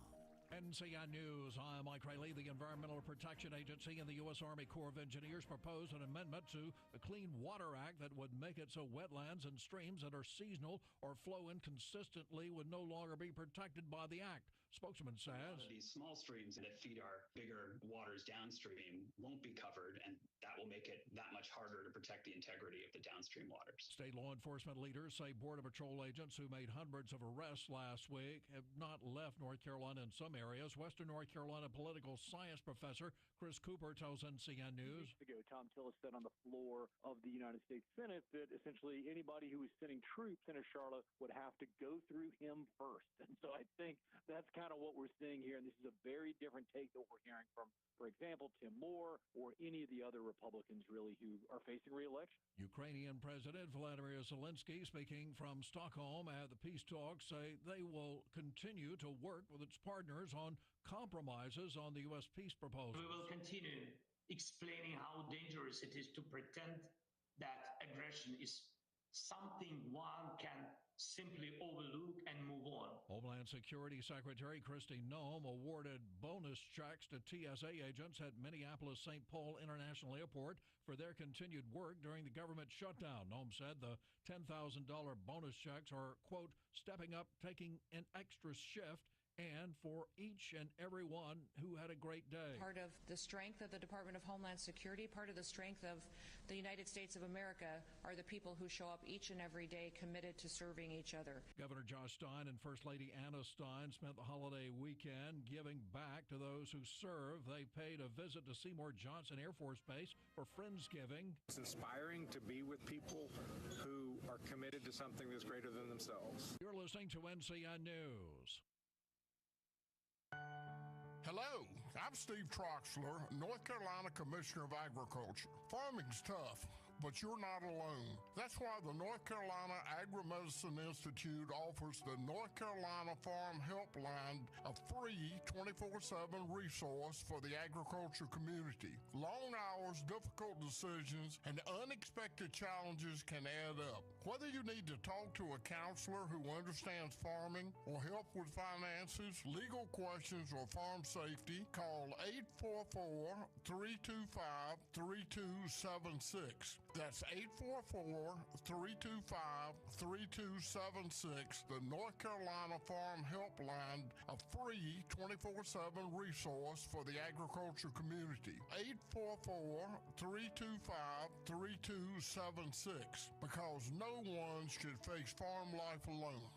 NCI News, I'm Mike Riley. The Environmental Protection Agency and the U.S. Army Corps of Engineers proposed an amendment to the Clean Water Act that would make it so wetlands and streams that are seasonal or flow inconsistently would no longer be protected by the act. Spokesman says a lot of these small streams that feed our bigger waters downstream won't be covered, and that will make it that much harder to protect the integrity of the downstream waters. State law enforcement leaders say Border Patrol agents who made hundreds of arrests last week have not left North Carolina in some areas. Western North Carolina political science professor Chris Cooper tells NCN News. Weeks ago, Tom Tillis said on the floor of the United States Senate that essentially anybody who was sending troops into Charlotte would have to go through him first. And so I think that's kind of what we're seeing here. And this is a very different take that we're hearing from, for example, Tim Moore or any of the other Republicans really who are facing re-election. Ukrainian President Vladimir Zelensky, speaking from Stockholm at the peace talks, say they will continue to work with its partners on compromises on the U.S. peace proposal. We will continue explaining how dangerous it is to pretend that aggression is something one can simply overlook and move on. Homeland Security Secretary Kristi Noem awarded bonus checks to TSA agents at Minneapolis-St. Paul International Airport for their continued work during the government shutdown. Noem said the $10,000 bonus checks are, quote, stepping up, taking an extra shift, and for each and every one who had a great day. Part of the strength of the Department of Homeland Security, part of the strength of the United States of America are the people who show up each and every day committed to serving each other. Governor Josh Stein and First Lady Anna Stein spent the holiday weekend giving back to those who serve. They paid a visit to Seymour Johnson Air Force Base for Friendsgiving. It's inspiring to be with people who are committed to something that's greater than themselves. You're listening to NCN News. Hello, I'm Steve Troxler, North Carolina Commissioner of Agriculture. Farming's tough, but you're not alone. That's why the North Carolina Agri-Medicine Institute offers the North Carolina Farm Helpline, a free 24/7 resource for the agriculture community. Long hours, difficult decisions, and unexpected challenges can add up. Whether you need to talk to a counselor who understands farming or help with finances, legal questions, or farm safety, call 844-325-3276. That's 844-325-3276, the North Carolina Farm Helpline, a free 24/7 resource for the agriculture community. 844-325-3276, because no one should face farm life alone.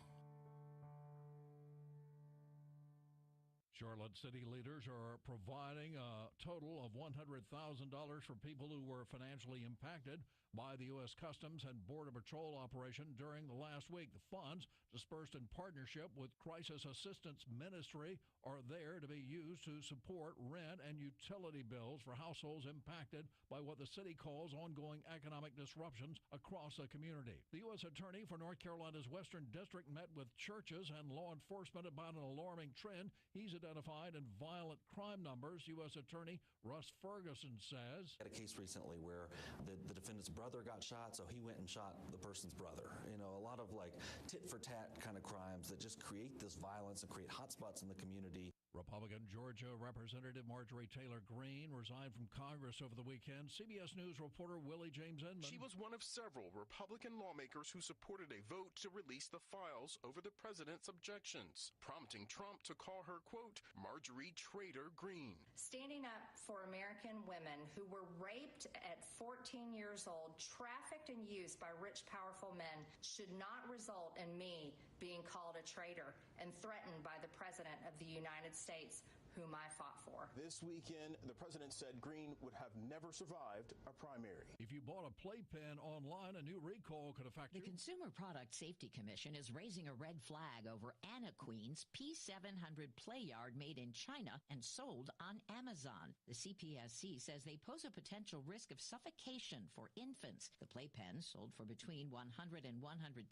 Charlotte city leaders are providing a total of $100,000 for people who were financially impacted by the U.S. Customs and Border Patrol operation during the last week. The funds, dispersed in partnership with Crisis Assistance Ministry, are there to be used to support rent and utility bills for households impacted by what the city calls ongoing economic disruptions across the community. The U.S. Attorney for North Carolina's Western District met with churches and law enforcement about an alarming trend he's identified in violent crime numbers. U.S. Attorney Russ Ferguson says, I had a case recently where the defendant's brother got shot, so he went and shot the person's brother. You know, a lot of like tit-for-tat kind of crimes that just create this violence and create hotspots in the community. Republican Georgia Representative Marjorie Taylor Greene resigned from Congress over the weekend. CBS News reporter Willie James Inman. She was one of several Republican lawmakers who supported a vote to release the files over the president's objections, prompting Trump to call her, quote, Marjorie Traitor Greene. Standing up for American women who were raped at 14 years old, trafficked and used by rich, powerful men should not result in me being called a traitor and threatened by the President of the United States, whom I fought for. This weekend, the president said Green would have never survived a primary. If you bought a playpen online, a new recall could affect you. The Consumer Product Safety Commission is raising a red flag over Anna Queen's P700 play yard made in China and sold on Amazon. The CPSC says they pose a potential risk of suffocation for infants. The playpens sold for between $100 and $110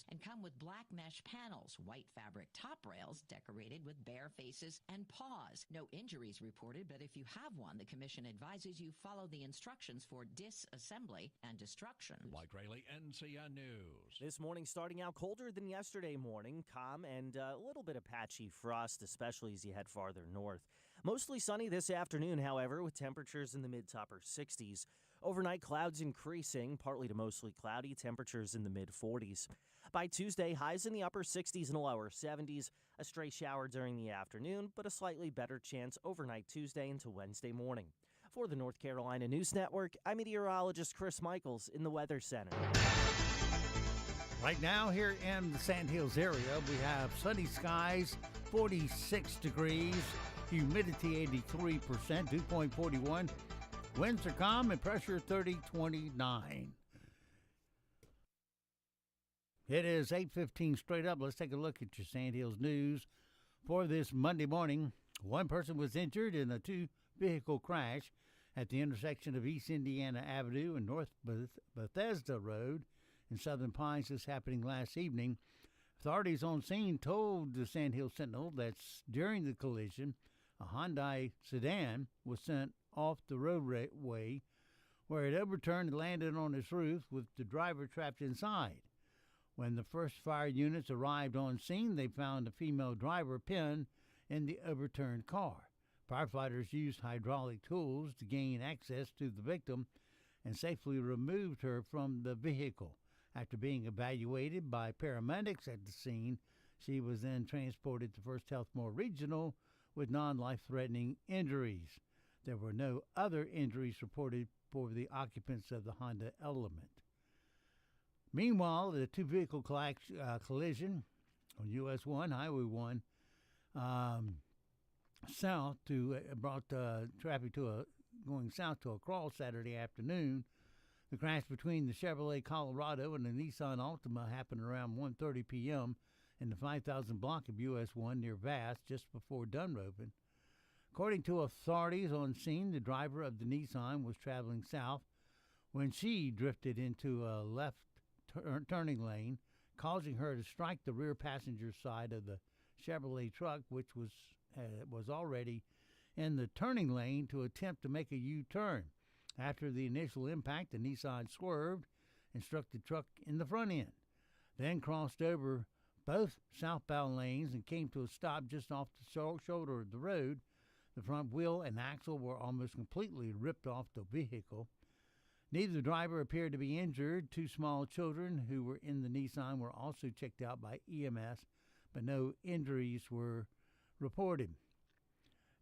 and come with black mesh panels, white fabric top rails decorated with bear faces and paws. No injuries reported, but if you have one, the commission advises you follow the instructions for disassembly and destruction. Mike Rayleigh, NCN News. This morning starting out colder than yesterday morning, calm and a little bit of patchy frost, especially as you head farther north. Mostly sunny this afternoon, however, with temperatures in the mid to upper 60s. Overnight clouds increasing, partly to mostly cloudy, temperatures in the mid-40s. By Tuesday, highs in the upper 60s and lower 70s. A stray shower during the afternoon, but a slightly better chance overnight Tuesday into Wednesday morning. For the North Carolina News Network, I'm meteorologist Chris Michaels in the Weather Center. Right now here in the Sand Hills area, we have sunny skies, 46 degrees, humidity 83%, dew point 41. Winds are calm and pressure 3029. It is 8:15 straight up. Let's take a look at your Sand Hills news for this Monday morning. One person was injured in a two-vehicle crash at the intersection of East Indiana Avenue and North Bethesda Road in Southern Pines. This happening last evening. Authorities on scene told the Sand Hills Sentinel that during the collision, a Hyundai sedan was sent off the roadway where it overturned and landed on its roof with the driver trapped inside. When the first fire units arrived on scene, they found a female driver pinned in the overturned car. Firefighters used hydraulic tools to gain access to the victim and safely removed her from the vehicle. After being evaluated by paramedics at the scene, she was then transported to First Healthmore Regional with non-life-threatening injuries. There were no other injuries reported for the occupants of the Honda Element. Meanwhile, the two-vehicle collision on US 1, Highway 1, south brought traffic going south to a crawl Saturday afternoon. The crash between the Chevrolet Colorado and the Nissan Altima happened around 1:30 p.m. in the 5000 block of US 1 near Vass, just before Dunroven. According to authorities on scene, the driver of the Nissan was traveling south when she drifted into a left turning lane, causing her to strike the rear passenger side of the Chevrolet truck, which was already in the turning lane, to attempt to make a U-turn. After the initial impact, the Nissan swerved and struck the truck in the front end, then crossed over both southbound lanes and came to a stop just off the shoulder of the road. The front wheel and axle were almost completely ripped off the vehicle. Neither driver appeared to be injured. Two small children who were in the Nissan were also checked out by EMS, but no injuries were reported.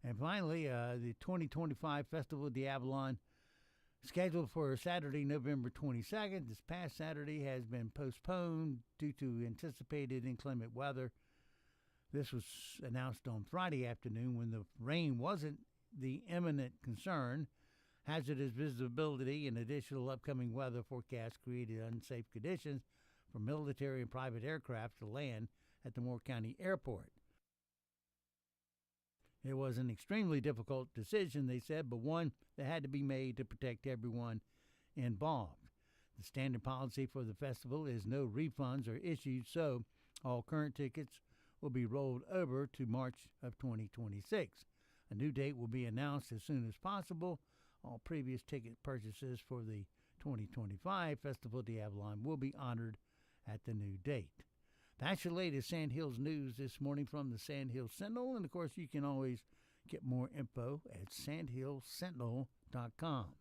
And finally, the 2025 Festival of the Avalon, scheduled for Saturday, November 22nd, this past Saturday, has been postponed due to anticipated inclement weather. This was announced on Friday afternoon when the rain wasn't the imminent concern. Hazardous visibility and additional upcoming weather forecasts created unsafe conditions for military and private aircraft to land at the Moore County Airport. It was an extremely difficult decision, they said, but one that had to be made to protect everyone involved. The standard policy for the festival is no refunds are issued, so all current tickets will be rolled over to March of 2026. A new date will be announced as soon as possible. All previous ticket purchases for the 2025 Festival of the Avalon will be honored at the new date. That's your latest Sand Hills news this morning from the Sand Hills Sentinel. And, of course, you can always get more info at sandhillsentinel.com.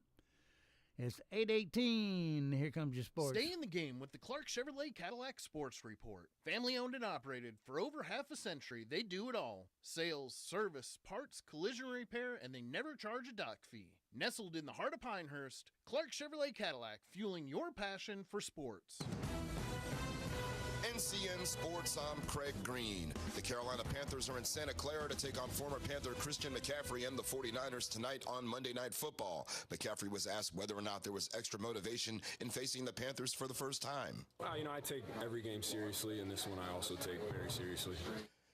It's 8:18. Here comes your sports. Stay in the game with the Clark Chevrolet Cadillac Sports Report. Family owned and operated for over half a century, they do it all. Sales, service, parts, collision repair, and they never charge a dock fee. Nestled in the heart of Pinehurst, Clark Chevrolet Cadillac, fueling your passion for sports. NCN Sports, I'm Craig Green. The Carolina Panthers are in Santa Clara to take on former Panther Christian McCaffrey and the 49ers tonight on Monday Night Football. McCaffrey was asked whether or not there was extra motivation in facing the Panthers for the first time. Well, I take every game seriously, and this one I also take very seriously.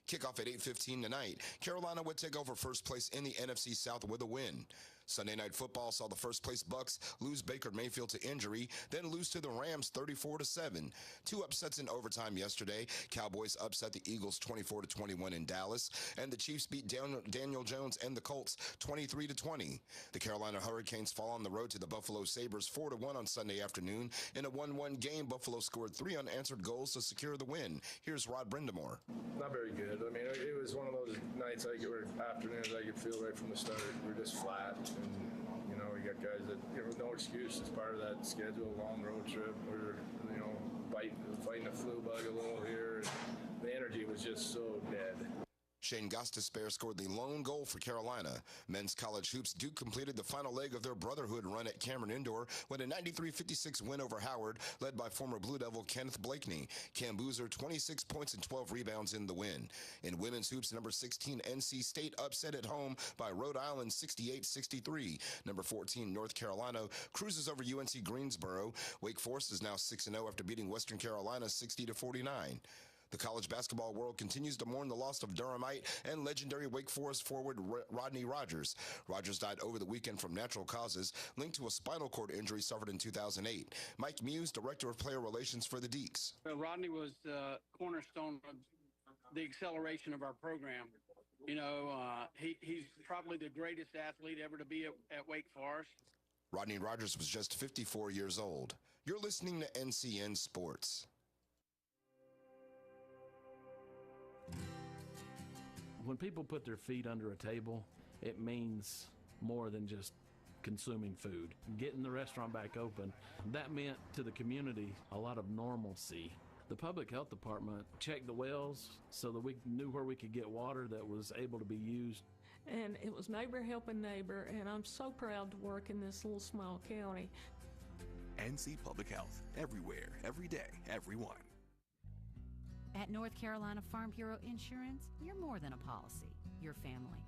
Kickoff at 8:15 tonight. Carolina would take over first place in the NFC South with a win. Sunday Night Football saw the first-place Bucks lose Baker Mayfield to injury, then lose to the Rams 34-7. Two upsets in overtime yesterday. Cowboys upset the Eagles 24-21 in Dallas, and the Chiefs beat Daniel Jones and the Colts 23-20. The Carolina Hurricanes fall on the road to the Buffalo Sabres 4-1 on Sunday afternoon. In a 1-1 game, Buffalo scored 3 unanswered goals to secure the win. Here's Rod Brindamore. Not very good. I mean, it was one of those nights or afternoons I could feel right from the start. We're just flat. And, we got guys that, no excuse. It's part of that schedule, long road trip. We're, fighting a flu bug a little here. The energy was just so dead. Shane Gostisbehere scored the lone goal for Carolina. Men's college hoops Duke completed the final leg of their brotherhood run at Cameron Indoor with a 93-56 win over Howard, led by former Blue Devil Kenneth Blakeney. Cam Boozer, 26 points and 12 rebounds in the win. In women's hoops, number 16 NC State upset at home by Rhode Island 68-63. Number 14 North Carolina cruises over UNC Greensboro. Wake Forest is now 6-0 after beating Western Carolina 60-49. The college basketball world continues to mourn the loss of Durhamite and legendary Wake Forest forward Rodney Rogers. Rogers died over the weekend from natural causes linked to a spinal cord injury suffered in 2008. Mike Muse, Director of Player Relations for the Deacs. Rodney was the cornerstone of the acceleration of our program. He's probably the greatest athlete ever to be at Wake Forest. Rodney Rogers was just 54 years old. You're listening to NCN Sports. When people put their feet under a table, it means more than just consuming food. Getting the restaurant back open, that meant to the community a lot of normalcy. The public health department checked the wells so that we knew where we could get water that was able to be used. And it was neighbor helping neighbor, and I'm so proud to work in this little small county. NC Public Health, everywhere, every day, everyone. At North Carolina Farm Bureau Insurance, you're more than a policy, you're family.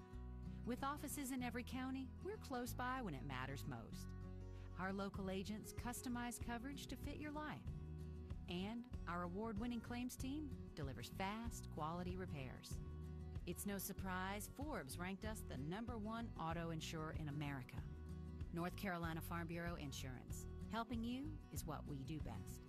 With offices in every county, we're close by when it matters most. Our local agents customize coverage to fit your life. And our award-winning claims team delivers fast, quality repairs. It's no surprise Forbes ranked us the #1 auto insurer in America. North Carolina Farm Bureau Insurance. Helping you is what we do best.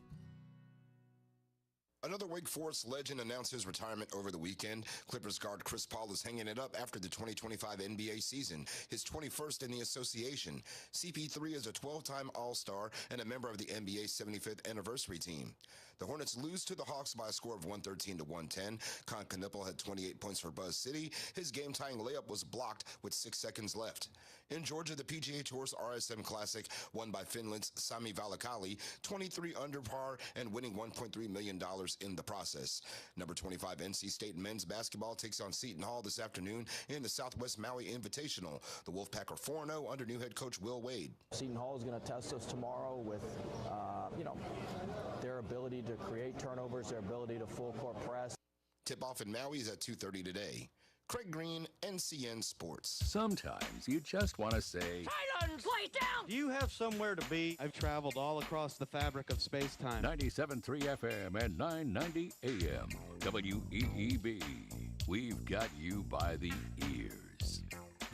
Another Wake Forest legend announced his retirement over the weekend. Clippers guard Chris Paul is hanging it up after the 2025 NBA season, his 21st in the association. CP3 is a 12-time All-Star and a member of the NBA's 75th anniversary team. The Hornets lose to the Hawks by a score of 113-110. Con Knuppel had 28 points for Buzz City. His game-tying layup was blocked with 6 seconds left. In Georgia, the PGA Tour's RSM Classic, won by Finland's Sami Valakali, 23 under par and winning $1.3 million in the process. Number 25 NC State men's basketball takes on Seton Hall this afternoon in the Southwest Maui Invitational. The Wolfpack are 4-0 under new head coach Will Wade. Seton Hall is going to test us tomorrow with, their ability to create turnovers, their ability to full court press. Tip-off in Maui is at 2:30 today. Craig Green, NCN Sports. Sometimes you just want to say, Silence! Lay down! Do you have somewhere to be? I've traveled all across the fabric of space-time. 97.3 FM and 990 AM. WEEB. We've got you by the ears.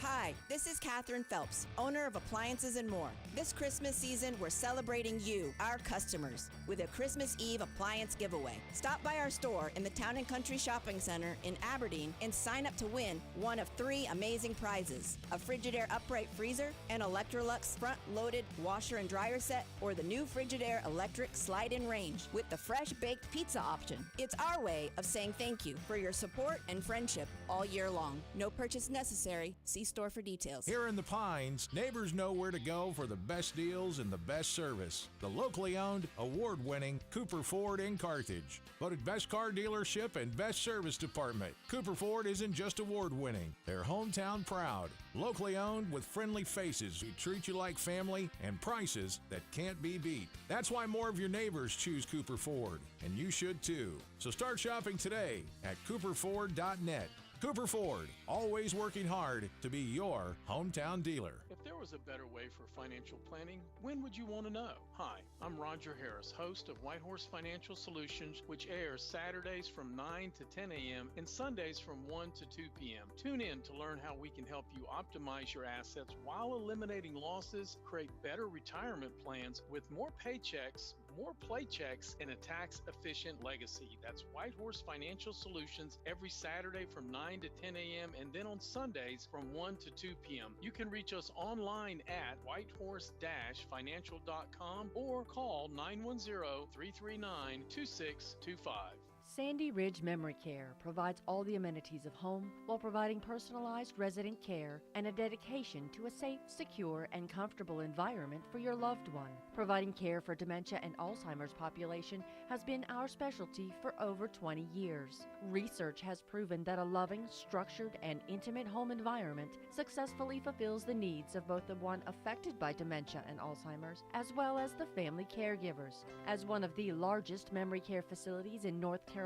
Hi, this is Katherine Phelps, owner of Appliances and More. This Christmas season, we're celebrating you, our customers, with a Christmas Eve appliance giveaway. Stop by our store in the Town & Country Shopping Center in Aberdeen and sign up to win one of 3 amazing prizes: a Frigidaire upright freezer, an Electrolux front-loaded washer and dryer set, or the new Frigidaire electric slide-in range with the fresh baked pizza option. It's our way of saying thank you for your support and friendship all year long. No purchase necessary. See store for details. Here in the Pines, neighbors know where to go for the best deals and the best service. The locally owned, award-winning Cooper Ford in Carthage. Voted best car dealership and best service department. Cooper Ford isn't just award-winning. They're hometown proud. Locally owned with friendly faces who treat you like family and prices that can't be beat. That's why more of your neighbors choose Cooper Ford, and you should too. So start shopping today at cooperford.net. Cooper Ford, always working hard to be your hometown dealer. If there was a better way for financial planning, when would you want to know? Hi, I'm Roger Harris, host of White Horse Financial Solutions, which airs Saturdays from 9 to 10 a.m. and Sundays from 1 to 2 p.m. Tune in to learn how we can help you optimize your assets while eliminating losses, create better retirement plans with more paychecks, more playchecks, and a tax-efficient legacy. That's White Horse Financial Solutions every Saturday from 9 to 10 a.m. and then on Sundays from 1 to 2 p.m. You can reach us online at whitehorse-financial.com or call 910-339-2625. Sandy Ridge Memory Care provides all the amenities of home while providing personalized resident care and a dedication to a safe, secure, and comfortable environment for your loved one. Providing care for dementia and Alzheimer's population has been our specialty for over 20 years. Research has proven that a loving, structured, and intimate home environment successfully fulfills the needs of both the one affected by dementia and Alzheimer's, as well as the family caregivers. As one of the largest memory care facilities in North Carolina,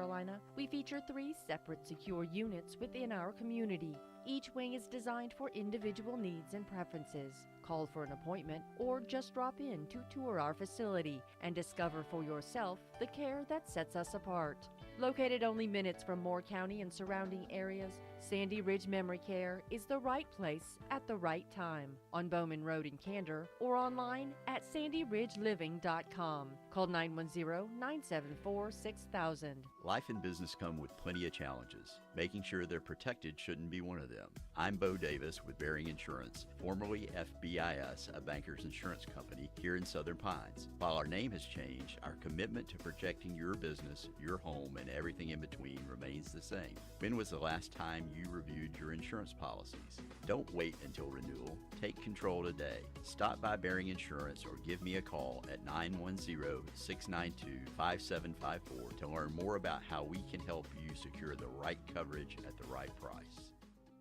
we feature 3 separate secure units within our community. Each wing is designed for individual needs and preferences. Call for an appointment or just drop in to tour our facility and discover for yourself the care that sets us apart. Located only minutes from Moore County and surrounding areas, Sandy Ridge Memory Care is the right place at the right time on Bowman Road in Candor or online at sandyridgeliving.com. Call 910-974-6000. Life and business come with plenty of challenges. Making sure they're protected shouldn't be one of them. I'm Bo Davis with Bearing Insurance, formerly FBIS, a banker's insurance company here in Southern Pines. While our name has changed, our commitment to protecting your business, your home, and everything in between remains the same. When was the last time you reviewed your insurance policies? Don't wait until renewal. Take control today. Stop by Bearing Insurance or give me a call at 910-692-5754 to learn more about how we can help you secure the right coverage at the right price.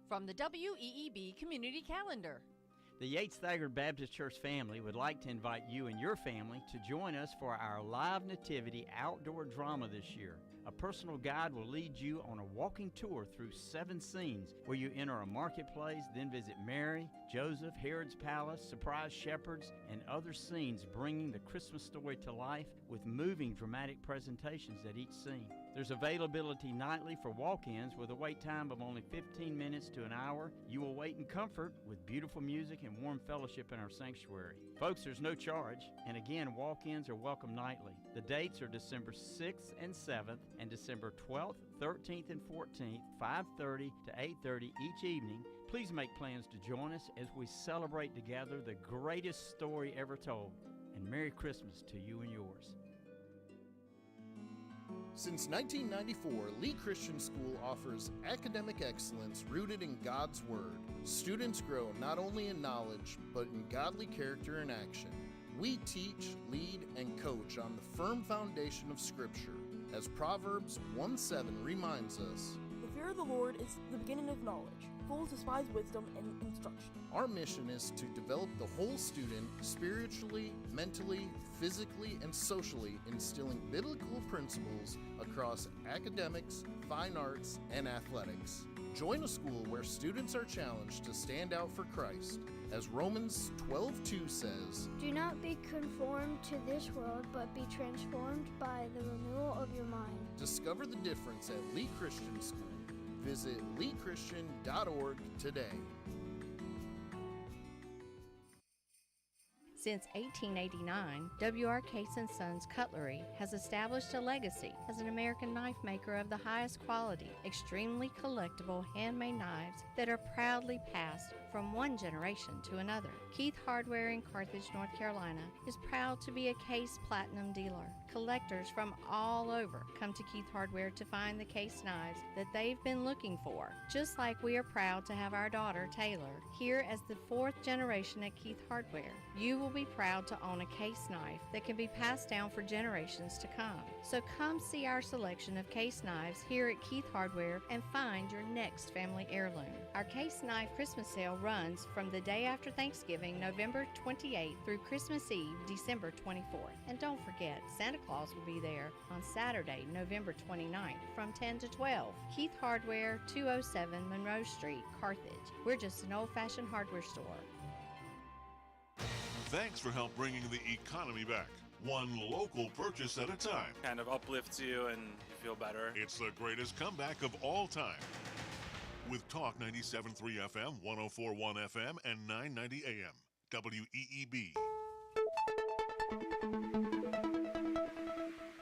From the WEEB Community Calendar. The Yates Thagard Baptist Church family would like to invite you and your family to join us for our live nativity outdoor drama this year. A personal guide will lead you on a walking tour through 7 scenes where you enter a marketplace, then visit Mary, Joseph, Herod's palace, surprise shepherds, and other scenes, bringing the Christmas story to life with moving dramatic presentations at each scene. There's availability nightly for walk-ins with a wait time of only 15 minutes to an hour. You will wait in comfort with beautiful music and warm fellowship in our sanctuary. Folks, there's no charge, and again, walk-ins are welcome nightly. The dates are December 6th and 7th and December 12th, 13th, and 14th, 5:30 to 8:30 each evening. Please make plans to join us as we celebrate together the greatest story ever told. And Merry Christmas to you and yours. Since 1994, Lee Christian School offers academic excellence rooted in God's Word. Students grow not only in knowledge, but in godly character and action. We teach, lead, and coach on the firm foundation of Scripture, as Proverbs 1:7 reminds us. The fear of the Lord is the beginning of knowledge. Fools despise wisdom and instruction. Our mission is to develop the whole student spiritually, mentally, physically, and socially, instilling biblical principles across academics, fine arts, and athletics. Join a school where students are challenged to stand out for Christ. As Romans 12:2 says, "Do not be conformed to this world, but be transformed by the renewal of your mind." Discover the difference at Lee Christian School. Visit leechristian.org today. Since 1889, W.R. Case & Sons Cutlery has established a legacy as an American knife maker of the highest quality, extremely collectible handmade knives that are proudly passed from one generation to another. Keith Hardware in Carthage, North Carolina is proud to be a Case Platinum dealer. Collectors from all over come to Keith Hardware to find the Case knives that they've been looking for. Just like we are proud to have our daughter, Taylor, here as the 4th generation at Keith Hardware. You will be proud to own a Case knife that can be passed down for generations to come. So come see our selection of Case knives here at Keith Hardware and find your next family heirloom. Our Case knife Christmas sale runs from the day after Thanksgiving, November 28th, through Christmas Eve, December 24th. And don't forget, Santa Claus will be there on Saturday, November 29th from 10 to 12. Keith Hardware, 207 Monroe Street, Carthage. We're just an old-fashioned hardware store. Thanks for help bringing the economy back. One local purchase at a time. Kind of uplifts you and you feel better. It's the greatest comeback of all time. With Talk 97.3 FM, 104.1 FM, and 990 AM. WEEB.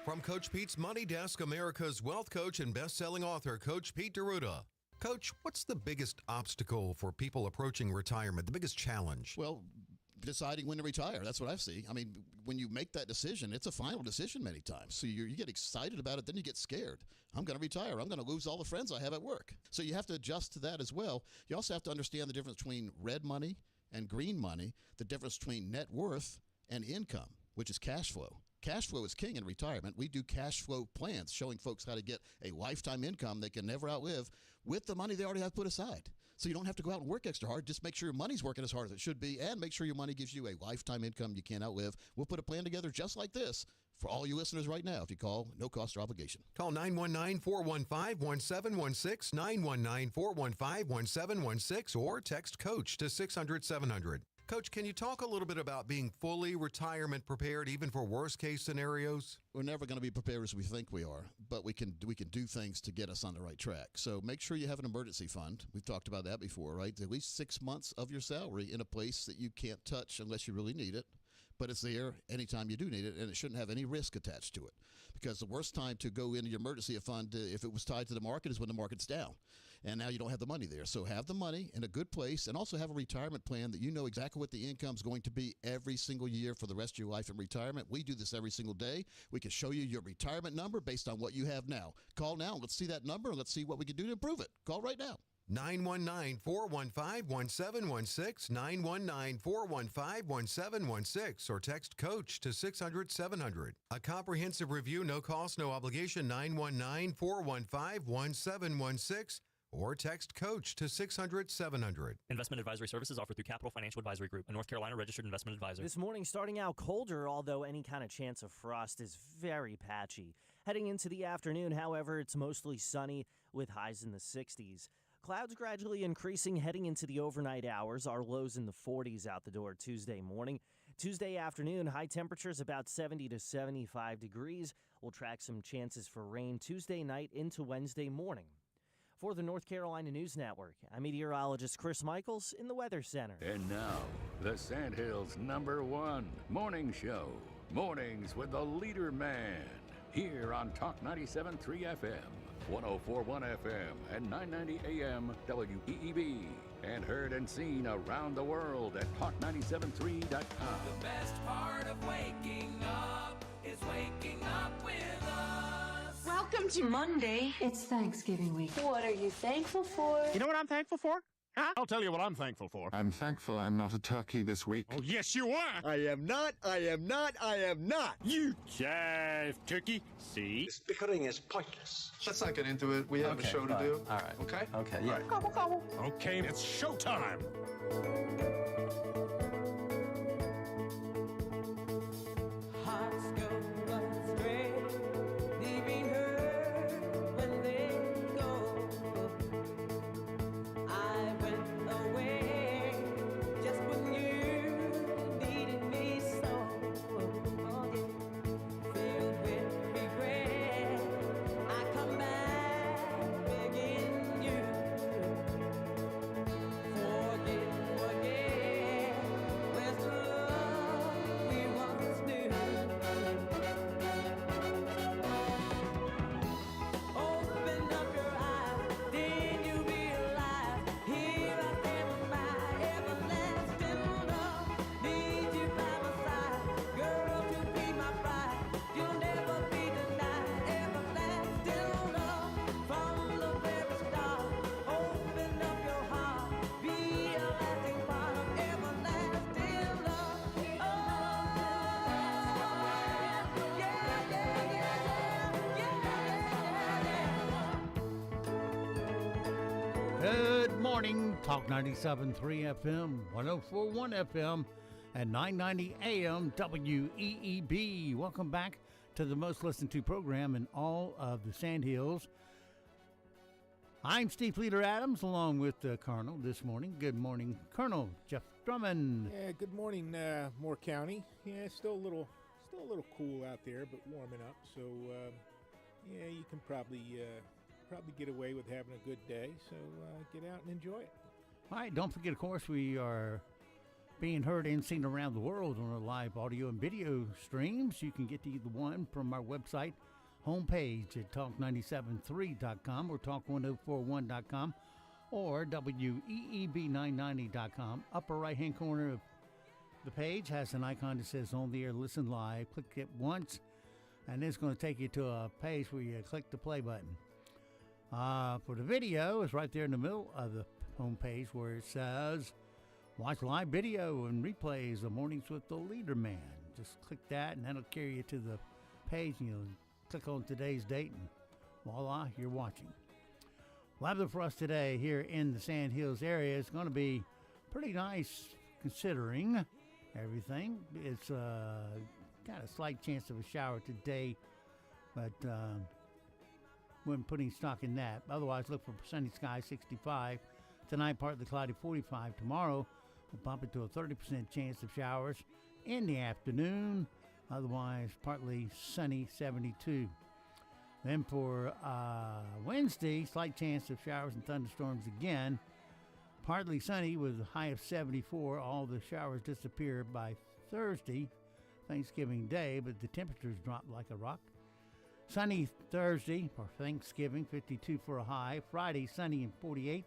From Coach Pete's Money Desk, America's wealth coach and best-selling author, Coach Pete D'Arruda. Coach, what's the biggest obstacle for people approaching retirement, the biggest challenge? Well, deciding when to retire. That's what I see. I mean, when you make that decision, it's a final decision many times. So you get excited about it, then you get scared. I'm going to retire. I'm going to lose all the friends I have at work. So you have to adjust to that as well. You also have to understand the difference between red money and green money, the difference between net worth and income, which is cash flow. Cash flow is king in retirement. We do cash flow plans showing folks how to get a lifetime income they can never outlive with the money they already have put aside. So you don't have to go out and work extra hard. Just make sure your money's working as hard as it should be, and make sure your money gives you a lifetime income you can't outlive. We'll put a plan together just like this for all you listeners right now if you call, no cost or obligation. Call 919-415-1716, 919-415-1716, or text COACH to 600-700. Coach, can you talk a little bit about being fully retirement prepared even for worst-case scenarios? We're never going to be prepared as we think we are, but we can do things to get us on the right track. So make sure you have an emergency fund. We've talked about that before, right? At least 6 months of your salary in a place that you can't touch unless you really need it. But it's there anytime you do need it, and it shouldn't have any risk attached to it. Because the worst time to go into your emergency fund, if it was tied to the market, is when the market's down. And now you don't have the money there. So have the money in a good place, and also have a retirement plan that you know exactly what the income is going to be every single year for the rest of your life in retirement. We do this every single day. We can show you your retirement number based on what you have now. Call now. Let's see that number, and let's see what we can do to improve it. Call right now. 919-415-1716, 919-415-1716, or text COACH to 600-700. A comprehensive review, no cost, no obligation, 919-415-1716, or text COACH to 600-700. Investment advisory services offered through Capital Financial Advisory Group, a North Carolina registered investment advisor. This morning starting out colder, although any kind of chance of frost is very patchy. Heading into the afternoon, however, it's mostly sunny with highs in the 60s. Clouds gradually increasing heading into the overnight hours. Our lows in the 40s out the door Tuesday morning. Tuesday afternoon, high temperatures about 70 to 75 degrees. We'll track some chances for rain Tuesday night into Wednesday morning. For the North Carolina News Network, I'm meteorologist Chris Michaels in the Weather Center. And now, the Sandhills' #1 morning show. Mornings with the LeaderMan. Here on Talk 97.3 FM. 104.1 FM and 990 AM WEEB, and heard and seen around the world at talk973.com. The best part of waking up is waking up with us. Welcome to Monday. It's Thanksgiving week. What are you thankful for? You know what I'm thankful for? Huh? I'll tell you what I'm thankful for. I'm thankful I'm not a turkey this week. Oh, yes, you are. I am not. You jive turkey. See? This bickering is pointless. Let's not get into it. We have a show to do. All right. Okay? Okay, yeah. Right. Gobble, gobble. Okay, it's showtime. Good morning, Talk 97.3 FM, 104.1 FM, and 990 AM WEEB. Welcome back to the most listened to program in all of the Sandhills. I'm Steve Leader Adams, along with the Colonel this morning. Good morning, Colonel Jeff Drummond. Yeah, good morning, Moore County. Yeah, it's still a little cool out there, but warming up. So, yeah, you can probably get away with having a good day. So get out and enjoy it. All right, don't forget, of course, we are being heard and seen around the world on our live audio and video streams. You can get to either one from our website homepage at talk973.com or talk1041.com or weeb990.com. Upper right-hand corner of the page has an icon that says On the Air Listen Live. Click it once, and it's going to take you to a page where you click the play button. For the video, it's right there in the middle of the homepage where it says Watch Live Video and Replays of Mornings with the LeaderMan. Just click that, and that'll carry you to the page, and you'll click on today's date, and voila, you're watching. Weather for us today here in the Sand Hills area is going to be pretty nice considering everything. It's got a slight chance of a shower today, but wouldn't put any stock in that. Otherwise, look for sunny sky, 65. Tonight, partly cloudy, 45. Tomorrow, we'll bump it to a 30% chance of showers in the afternoon. Otherwise, partly sunny, 72. Then for Wednesday, slight chance of showers and thunderstorms again. Partly sunny with a high of 74. All the showers disappear by Thursday, Thanksgiving Day, but the temperatures drop like a rock. Sunny Thursday for Thanksgiving, 52 for a high. Friday, sunny and 48.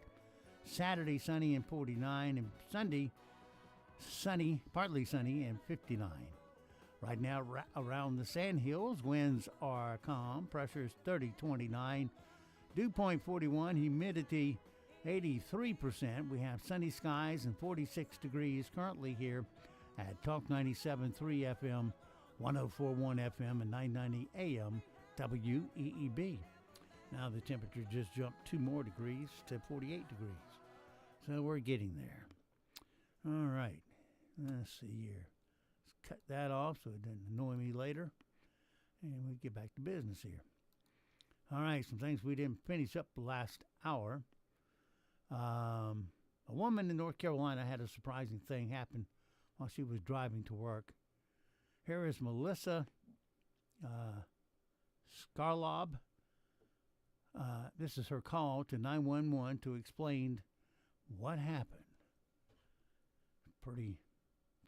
Saturday, sunny and 49. And Sunday, sunny, partly sunny and 59. Right now, around the Sand Hills, winds are calm. Pressure is 30-29. Dew point 41. Humidity 83%. We have sunny skies and 46 degrees currently here at Talk 97.3 FM, 104.1 FM, and 990 AM WEEB. Now the temperature just jumped 2 more degrees to 48 degrees. So we're getting there. All right. Let's see here. Cut that off so it doesn't annoy me later. And we get back to business here. All right, some things we didn't finish up the last hour. A woman in North Carolina had a surprising thing happen while she was driving to work. Here is Melissa Scarlob. This is her call to 911 to explain what happened. Pretty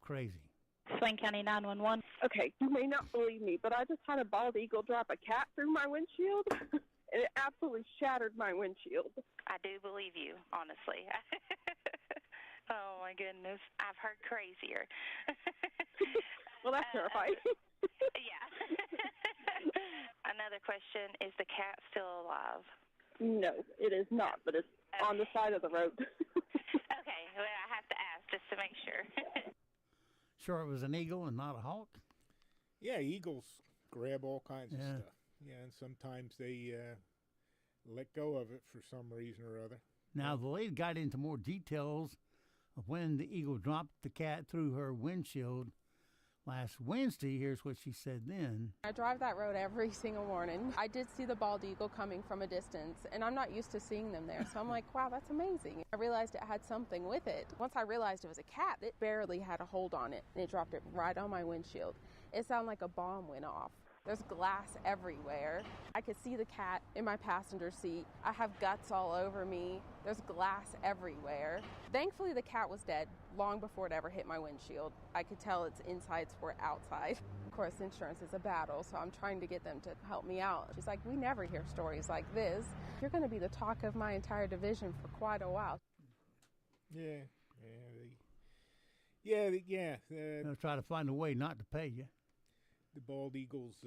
crazy. Swain County 911. Okay, you may not believe me, but I just had a bald eagle drop a cat through my windshield, and it absolutely shattered my windshield. I do believe you, honestly. Oh, my goodness. I've heard crazier. Well, that's terrifying. Yeah. Another question, is the cat still alive? No, it is not, but it's on the side of the road. Okay, well, I have to ask just to make sure. Sure it was an eagle and not a hawk? Yeah, eagles grab all kinds of stuff. Yeah, and sometimes they let go of it for some reason or other. Now, the lady got into more details of when the eagle dropped the cat through her windshield last Wednesday. Here's what she said then. I drive that road every single morning. I did see the bald eagle coming from a distance, and I'm not used to seeing them there. So I'm like, wow, that's amazing. I realized it had something with it. Once I realized it was a cat, it barely had a hold on it, and it dropped it right on my windshield. It sounded like a bomb went off. There's glass everywhere. I could see the cat in my passenger seat. I have guts all over me. There's glass everywhere. Thankfully, the cat was dead long before it ever hit my windshield. I could tell its insides were outside. Of course, insurance is a battle, so I'm trying to get them to help me out. She's like, we never hear stories like this. You're going to be the talk of my entire division for quite a while. They'll try to find a way not to pay you. The bald eagles,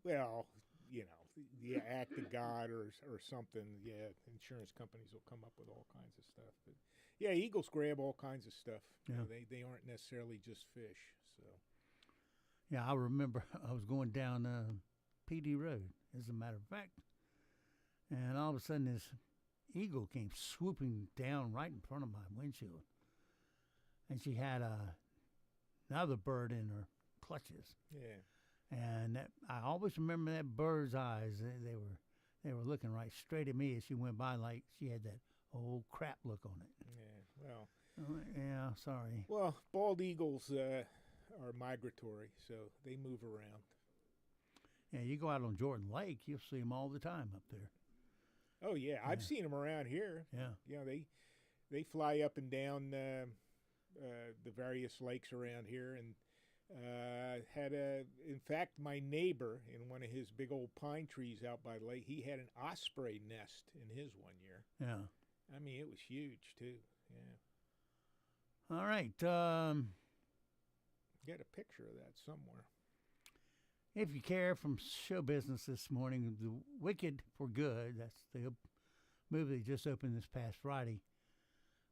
well, you know, the act of God or something. Yeah, insurance companies will come up with all kinds of stuff. But yeah, eagles grab all kinds of stuff. Yeah. You know, they aren't necessarily just fish. So. Yeah, I remember I was going down PD Road, as a matter of fact, and all of a sudden this eagle came swooping down right in front of my windshield. And she had another bird in her clutches. Yeah. And I always remember that bird's eyes. They were looking right straight at me as she went by, like she had that old crap look on it. Yeah, well. Yeah, sorry. Well, bald eagles are migratory, so they move around. Yeah, you go out on Jordan Lake, you'll see them all the time up there. Oh yeah, I've seen them around here. Yeah. You know, they fly up and down the various lakes around here, and in fact, my neighbor in one of his big old pine trees out by the lake, he had an osprey nest in his one year. Yeah. I mean, it was huge too. Yeah. All right. Got a picture of that somewhere. If you care, from show business this morning, The Wicked for Good, that's the movie that just opened this past Friday,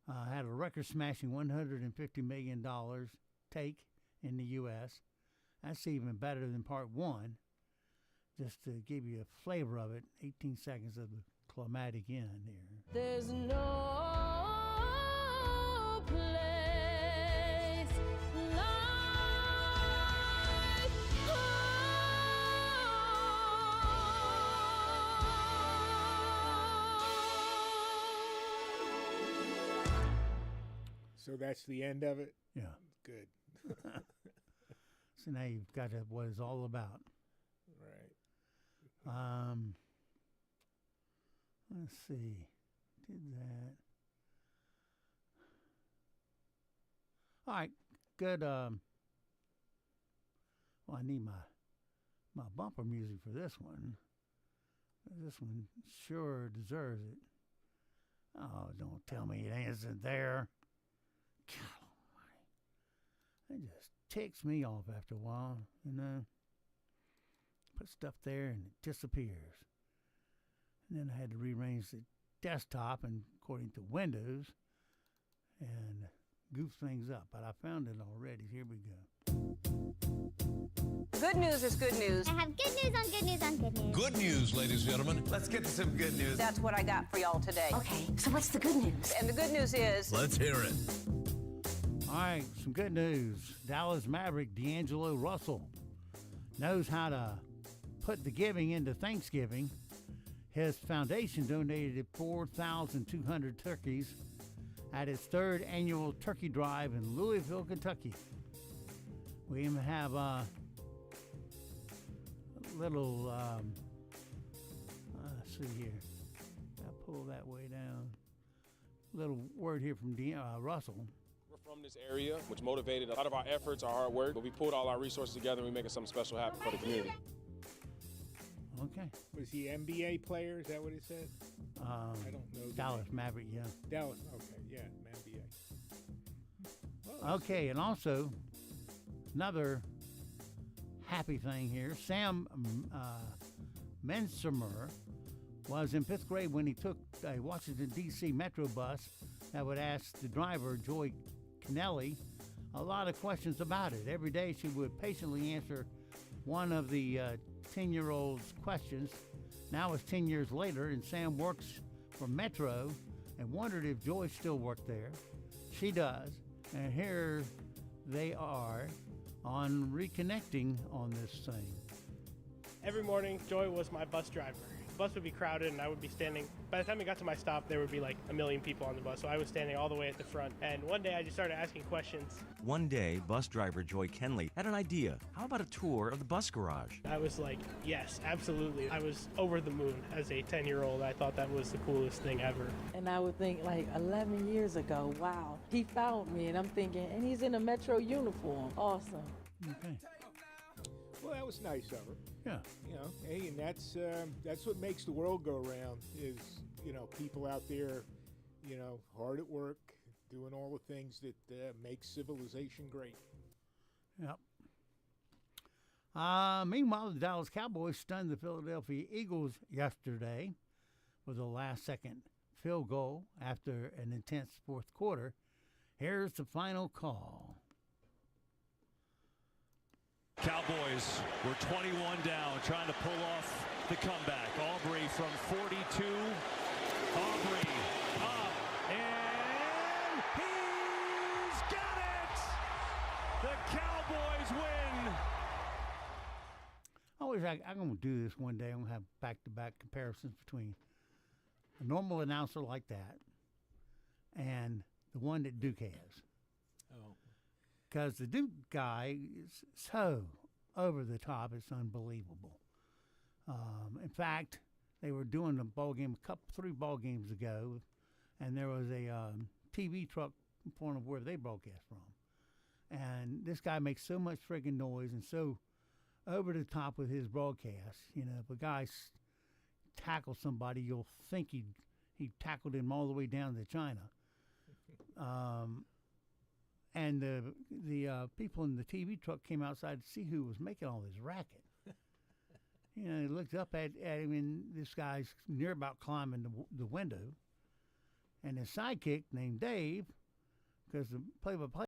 had a record-smashing $150 million take in the U.S. That's even better than part one. Just to give you a flavor of it, 18 seconds of the climatic end here. There's no place like So that's the end of it? Yeah. Good. So now you've got what it's all about. Right. Let's see. Did that. All right. Good. Well, I need my bumper music for this one. This one sure deserves it. Oh, don't tell me it isn't there. God almighty. It just ticks me off after a while, you know. Put stuff there and it disappears. And then I had to rearrange the desktop and according to Windows and goof things up. But I found it already. Here we go. Good news is good news. I have good news on good news on good news. Good news, ladies and gentlemen. Let's get to some good news. That's what I got for y'all today. Okay, so what's the good news? And the good news is... Let's hear it. All right, some good news. Dallas Maverick D'Angelo Russell knows how to put the giving into Thanksgiving. His foundation donated 4,200 turkeys at its third annual turkey drive in Louisville, Kentucky. We even have a little, let's see here. I'll pull that way down. Little word here from Russell. We're from this area, which motivated a lot of our efforts, our hard work, but we pulled all our resources together and we're making something special happen for the community. Okay. Was he an NBA player? Is that what it said? I don't know. Dallas Maverick, yeah. Dallas, okay, yeah, NBA. Well, Okay, and also another happy thing here. Sam Mensimer was in 5th grade when he took a Washington, D.C. Metro bus that would ask the driver, Joy Kennelly, a lot of questions about it. Every day she would patiently answer one of the 10-year-old's questions. Now it's 10 years later, and Sam works for Metro and wondered if Joy still worked there. She does, and here they are on reconnecting on this thing. Every morning, Joy was my bus driver. The bus would be crowded and I would be standing. By the time we got to my stop, there would be like 1 million people on the bus, so I was standing all the way at the front. And one day I just started asking questions. One day, bus driver Joy Kenley had an idea. How about a tour of the bus garage? I was like, yes, absolutely. I was over the moon as a 10-year-old. I thought that was the coolest thing ever. And I would think like 11 years ago, wow, he found me. And I'm thinking, and he's in a Metro uniform. Awesome. Okay. Well, that was nice of her. Yeah. You know, hey, and that's what makes the world go round is, you know, people out there, you know, hard at work, doing all the things that make civilization great. Yep. Meanwhile, the Dallas Cowboys stunned the Philadelphia Eagles yesterday with a last-second field goal after an intense fourth quarter. Here's the final call. Cowboys were 21 down, trying to pull off the comeback. Aubrey from 42. Aubrey wish I'm going to do this one day. I'm going to have back-to-back comparisons between a normal announcer like that and the one that Duke has. Oh. Because the Duke guy is so over the top, it's unbelievable. In fact, they were doing a ball game 3 ball games ago, and there was a TV truck in front of where they broadcast from. And this guy makes so much friggin' noise and so over the top with his broadcast. You know, if a guy tackles somebody, you'll think he tackled him all the way down to China. And the people in the TV truck came outside to see who was making all this racket. You know, he looked up at him, and this guy's near about climbing the window. And his sidekick named Dave, because the play-by-play